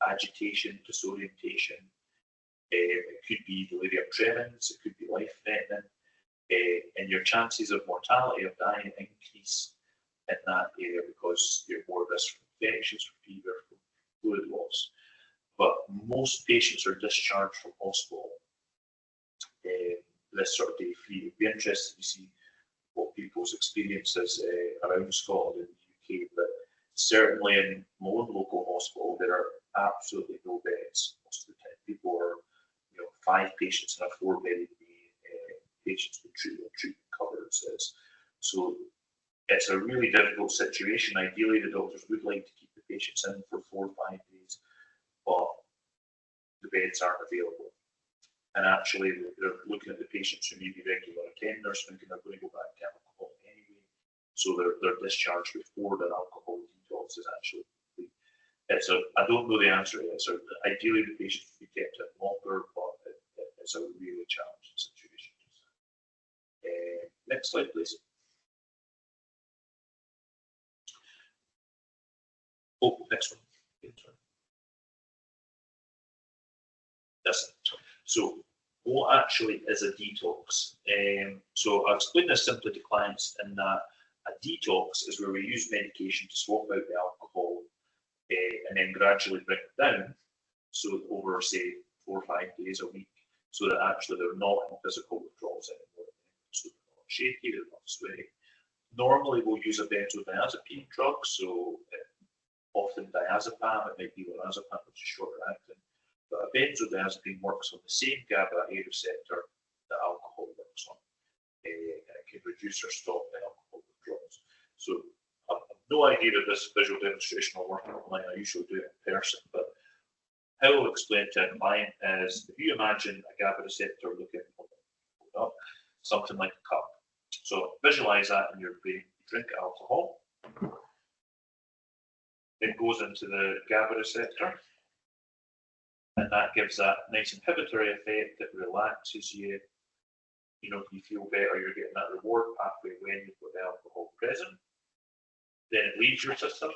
agitation, disorientation. It could be delirium tremens, it could be life-threatening. And your chances of mortality of dying increase in that area because you're more risk for infections, for fever, for fluid loss. But most patients are discharged from hospital this sort of day 3. It'd be interesting to see what people's experiences around Scotland and the UK, but certainly in my own local hospital, there are absolutely no beds most of the time. People are, 5 patients in a 4-bedded patients with treatment covered says. So it's a really difficult situation. Ideally, the doctors would like to keep the patients in for 4 or 5 days, but the beds aren't available. And actually, they're looking at the patients who may be regular attenders, thinking they're going to go back to alcohol anyway. So they're discharged before their alcohol detox is actually complete. I don't know the answer yet. So ideally, the patient should be kept in longer, but it's a really challenging situation. Next slide, please. Oh, next one. That's it. So what actually is a detox? So I'll explain this simply to clients in that a detox is where we use medication to swap out the alcohol and then gradually bring it down. So over, say, 4 or 5 days a week, so that actually they're not in physical withdrawals anymore. So they're not shaky, they're not sweaty. Normally we'll use a benzodiazepine drug, so often diazepam, it might be lorazepam, which is shorter acting. But a benzodiazepine works on the same GABA A receptor that alcohol works on, and it can reduce or stop the alcohol withdrawals. So I've no idea if this visual demonstration will work online. I usually do it in person, but how I'll explain to a client is if you imagine a GABA receptor looking up, something like a cup. So visualize that in your brain. You drink alcohol, it goes into the GABA receptor. And that gives that nice inhibitory effect that relaxes you. You feel better, you're getting that reward pathway when you've got the alcohol present. Then it leaves your system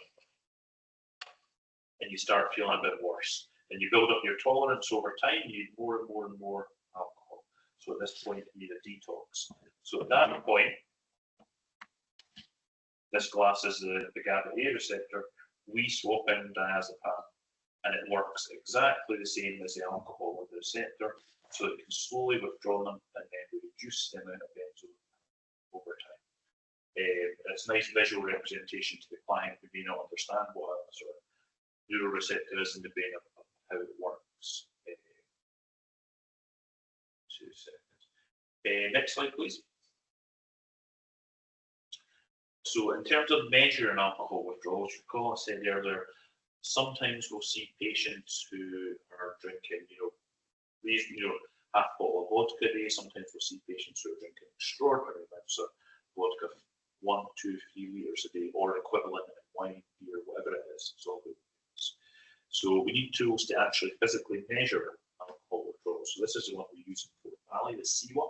and you start feeling a bit worse. And you build up your tolerance over time, you need more and more and more alcohol. So at this point, you need a detox. So at that point, this glass is the GABA A receptor. We swap in diazepam. And it works exactly the same as the alcohol on the receptor, so it can slowly withdraw them and then reduce the amount of benzo over time. It's a nice visual representation to the client who may not understand what a sort of neuroreceptor is in the brain of how it works. 2 seconds. Next slide, please. So in terms of measuring alcohol withdrawals, recall I said earlier, sometimes we'll see patients who are drinking, half a bottle of vodka a day. Sometimes we'll see patients who are drinking extraordinary amounts of vodka, 1, 2, 3 liters a day, or equivalent in wine, beer, whatever it is. It's all good. So we need tools to actually physically measure alcohol withdrawals. So this is the one we use in Fort Valley, the C1,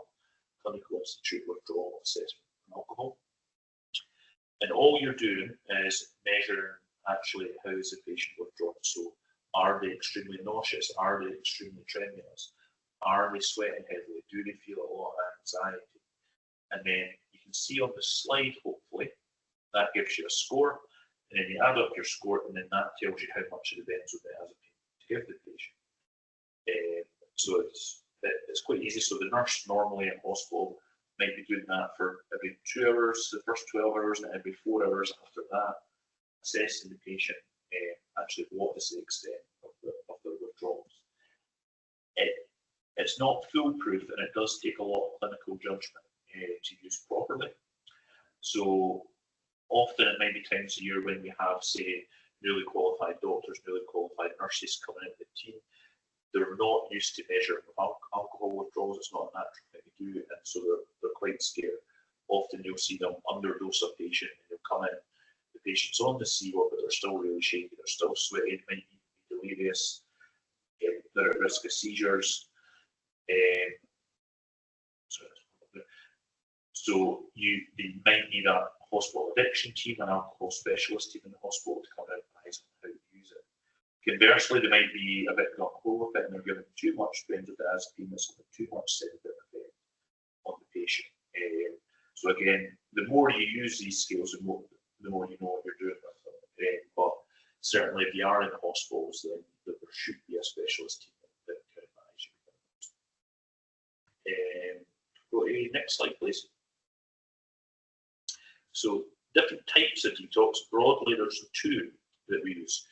Clinical Institute Withdrawal Assessment on Alcohol. And all you're doing is measuring actually how is the patient withdrawn. So are they extremely nauseous? Are they extremely tremulous? Are they sweating heavily? Do they feel a lot of anxiety? And then you can see on the slide, hopefully, that gives you a score. And then you add up your score, and then that tells you how much of the benzodiazepine to give the patient. So it's quite easy. So the nurse normally in hospital might be doing that for every 2 hours, the first 12 hours, and every 4 hours after that, assessing the patient, actually what is the extent of the withdrawals. It's not foolproof, and it does take a lot of clinical judgment to use properly. So often it might be times a year when we have, say, newly qualified doctors, newly qualified nurses coming into the team. They're not used to measuring alcohol withdrawals. It's not a natural thing to do, and so they're quite scared. Often you'll see them underdose a patient, and they'll come in, the patient's on the CWA, but they're still really shaky, they're still sweaty, might be delirious, they're at risk of seizures. So you might need a hospital addiction team, an alcohol specialist team in the hospital to come and advise on how to use it. Conversely, they might be a bit gung-ho with it and they're giving too much benzodiazepine, that's got too much sedative effect on the patient. So again, the more you use these skills, the more you know what you're doing with them. But certainly, if you are in the hospitals, then there should be a specialist team that can advise you. Go to next slide, please. So different types of detox. Broadly, there's two that we use: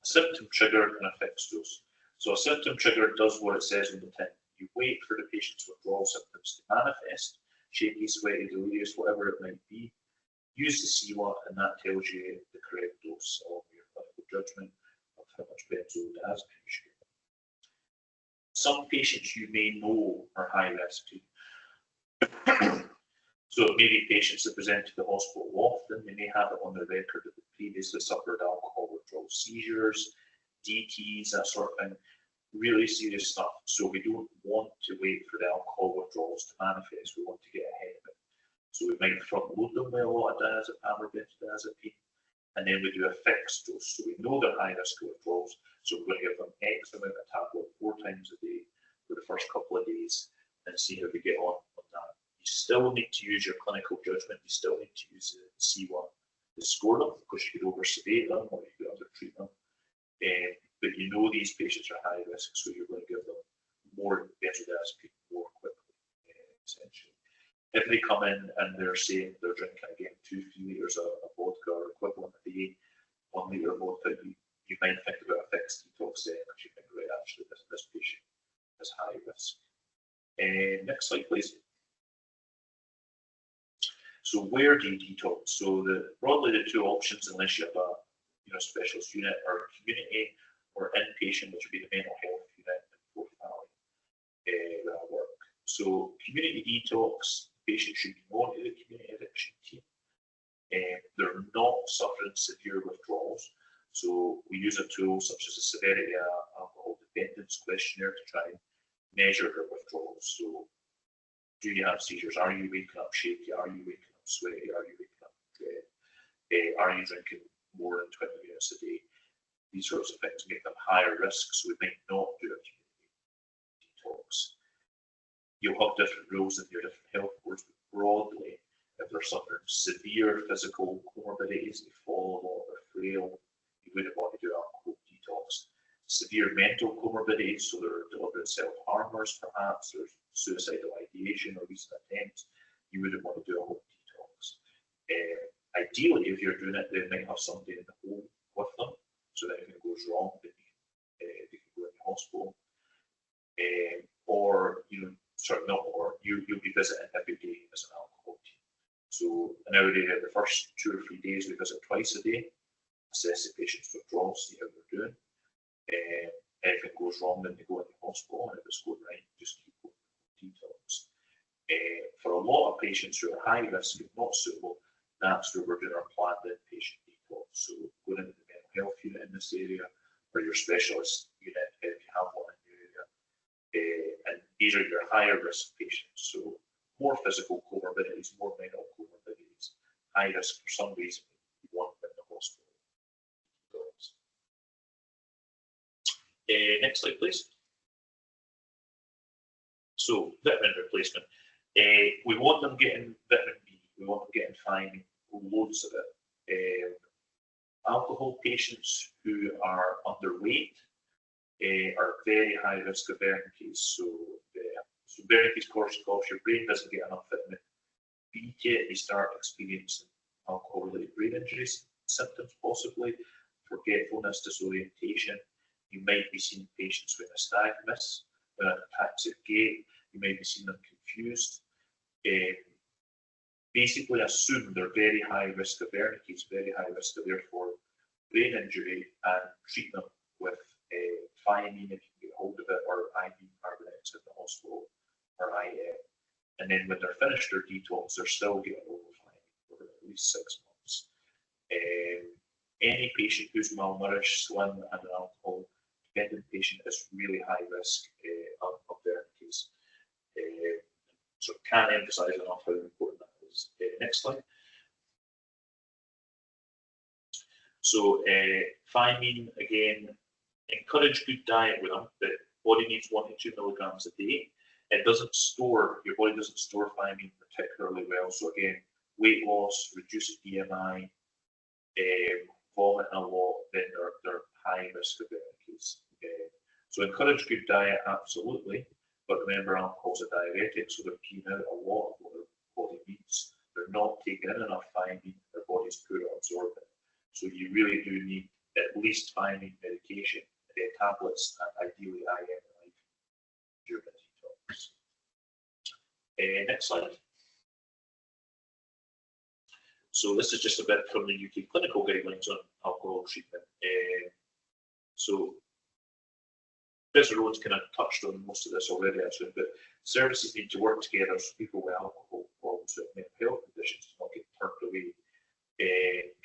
a symptom trigger and a fixed dose. So a symptom trigger does what it says on the tin. You wait for the patient's withdrawal symptoms to manifest, shaky, sweaty, delirious, whatever it might be. Use the CWA, and that tells you the correct dose of your clinical judgment of how much benzodiazepine you should give. Some patients you may know are high risk. So it may be patients that present to the hospital often. They may have it on their record that they previously suffered alcohol withdrawal seizures, DTs, that sort of thing. Really serious stuff. So we don't want to wait for the alcohol withdrawals to manifest. We want to get ahead of it. So we might front load them with a lot of diazepam or benzodiazepine, and then we do a fixed dose. So we know they're high risk of withdrawals, so we're going to give them X amount of tablet 4 times a day for the first couple of days and see how we get on that. You still need to use your clinical judgment. You still need to use the C1 to score them, because you could over-sedate them or you could under-treat them. But you know these patients are high risk, so you're going to give them more benzodiazepine more quickly, essentially. If they come in and they're saying they're drinking again 2-3 liters of vodka or equivalent a day, 1 liter of vodka, you might think about a fixed detox then, because you think, right, actually this patient is high risk. Next slide, please. So where do you detox? So broadly the two options, unless you have a specialist unit, are community or inpatient, which would be the mental health unit in Forth Valley where I work. So community detox, patients should be going to the community addiction team. They're not suffering severe withdrawals. So we use a tool such as the severity alcohol dependence questionnaire to try and measure their withdrawals. So do you have seizures? Are you waking up shaky? Are you waking up sweaty? Are you waking up dread? Are you drinking more than 20 minutes a day? These sorts of things make them higher risk, so we might not do a community detox. You'll have different rules in your different health boards, but broadly, if they're suffering severe physical comorbidities, they fall a lot, they're frail, you wouldn't want to do alcohol detox. Severe mental comorbidities, so they're deliberate self-harmers perhaps, there's suicidal ideation or recent attempts, you wouldn't want to do a home detox. Ideally, if you're doing it, they might have somebody in the home with them, so that if it goes wrong, they can go in the hospital. You'll be visiting every day as an alcohol team. So nowadays, the first 2 or 3 days, we visit twice a day, assess the patient's withdrawals, see how they're doing. If it goes wrong, then they go in the hospital, and if it's going right, just keep going detox. For a lot of patients who are high risk and not suitable, that's where we're doing our planned inpatient detox. So going into the mental health unit in this area, or your specialist unit if you have one in your area. And these are your higher risk patients. So more physical comorbidities, more mental comorbidities, high risk for some reason, you want them in the hospital. Next slide, please. So vitamin replacement. We want them getting vitamin B. We want them getting thiamine, loads of it. Alcohol patients who are underweight are very high risk of Wernicke's. So Wernicke's Korsakoff, your brain doesn't get enough vitamin B yet. You start experiencing alcohol-related brain injuries symptoms, possibly forgetfulness, disorientation. You might be seeing patients with nystagmus, with an ataxic gait. You might be seeing them confused. Basically assume they're very high risk of Wernicke's, very high risk of therefore brain injury, and treat them with thiamine if you can get hold of it, or IV carbonate at the hospital, or IM. And then when they're finished their detox, they're still getting oral thiamine for at least 6 months. Any patient who's malnourished, slim, and an alcohol-dependent patient is really high risk of Wernicke's. So can't emphasize enough how important that is. Next slide. So thiamine, again, encourage good diet with them. The body needs 1 to 2 milligrams a day. It doesn't store, your body doesn't store thiamine particularly well. So again, weight loss, reduced BMI, vomiting a lot, then they're high risk of Wernicke's. So encourage good diet, absolutely. But remember, alcohol's a diuretic, so they're peeing out a lot of what their body needs. They're not taking in enough thiamine, their body's poor at absorbing. So you really do need at least thiamine medication, tablets, and ideally IM during the detox. Next slide. So this is just a bit from the UK clinical guidelines on alcohol treatment. So Professor Rowan's kind of touched on most of this already, actually, but services need to work together so people with alcohol problems, with mental health conditions, not get turned away.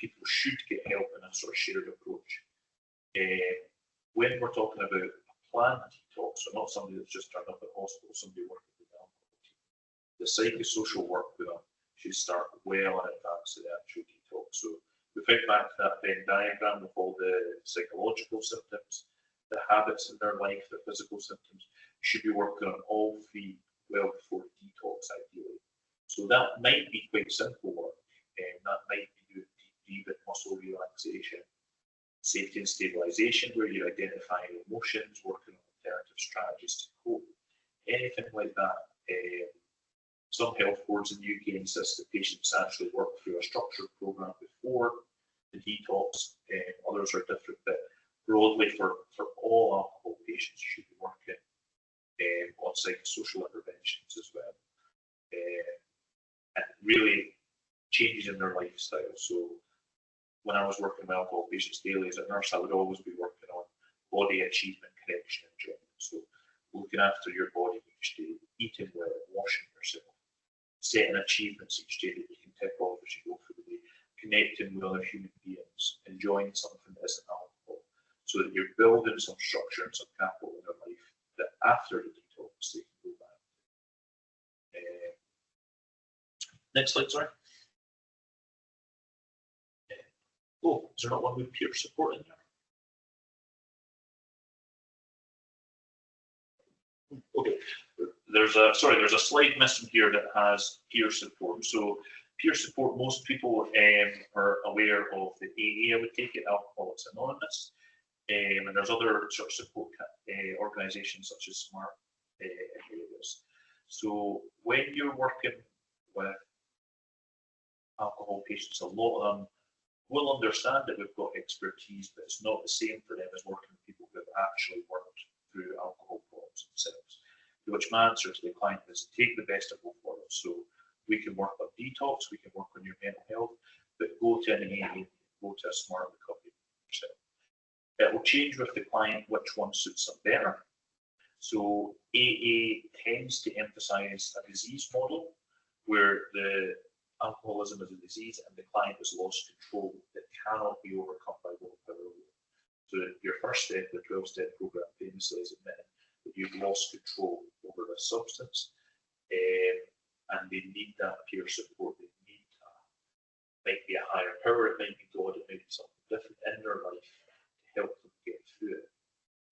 People should get help in a sort of shared approach. When we're talking about a planned detox, so not somebody that's just turned up at hospital, somebody working with the alcohol team, the psychosocial work with them should start well in advance of the actual detox. So we think back to that Venn diagram with all the psychological symptoms, the habits in their life, the physical symptoms. You should be working on all 3 well before detox, ideally. So that might be quite simple work, and that might be doing deep breathing, muscle relaxation, safety and stabilization, where you're identifying emotions, working on alternative strategies to cope, anything like that. Some health boards in the UK insist that patients actually work through a structured program before the detox. Others are different, but broadly for all alcohol patients, you should be working on psychosocial interventions as well. And really changes in their lifestyle. So when I was working with alcohol patients daily as a nurse, I would always be working on body achievement, connection, and enjoyment. So looking after your body each day, eating well, washing yourself, setting achievements each day that you can tick off as you go through the day, connecting with other human beings, enjoying something that isn't alcohol, so that you're building some structure and some capital in their life that after the detox they can go back. Next slide, sorry. Oh, is there not one with peer support in there? Okay, there's a slide missing here that has peer support. So peer support, most people are aware of the AA, I would take it, Alcoholics Anonymous, and there's other sort of support organisations such as SMART areas. So when you're working with alcohol patients, a lot of them will understand that we've got expertise, but it's not the same for them as working with people who have actually worked through alcohol problems themselves. Which my answer to the client is take the best of both worlds. So we can work on detox, we can work on your mental health, but go to an AA, go to a SMART recovery yourself. It will change with the client which one suits them better. So AA tends to emphasize a disease model where the alcoholism is a disease and the client has lost control that cannot be overcome by willpower. So your first step, the 12-step program, famously is admitting that you've lost control over the substance, and they need that peer support. They need might be a higher power, it might be God, it might be something different in their life to help them get through it.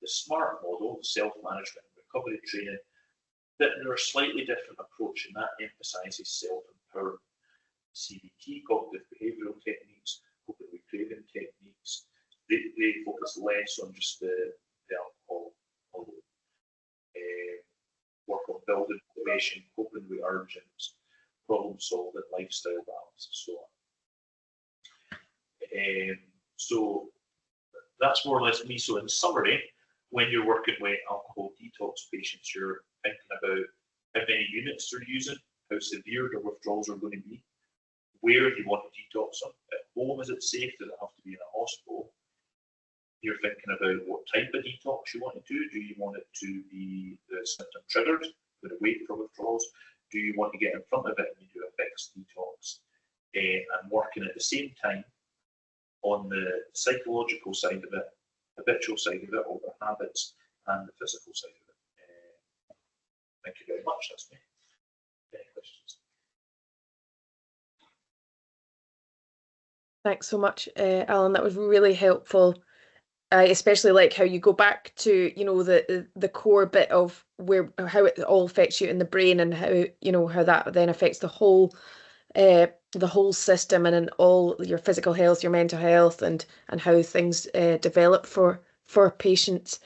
The SMART model, self-management and recovery training, They're a slightly different approach, and that emphasises self-empowerment. CBT, cognitive behavioural techniques, open recraving techniques, they focus less on just the alcohol, work on building motivation, coping with urgents, problem solving, lifestyle balance, and so on. So that's more or less me. So in summary, when you're working with alcohol detox patients, you're thinking about how many units they're using, how severe their withdrawals are going to be, where you want to detox them. At home, is it safe? Does it have to be in a hospital? You're thinking about what type of detox you want to do. Do you want it to be the symptom triggered, going to wait for withdrawals? Do you want to get in front of it and you do a fixed detox? And working at the same time on the psychological side of it, habitual side of it, or the habits, and the physical side of it. Thank you very much. That's me. Any questions? Thanks so much, Alan. That was really helpful. I especially like how you go back to, you know, the core bit of how it all affects you in the brain, and how, you know, how that then affects the whole system, and in all your physical health, your mental health, and how things develop for patients.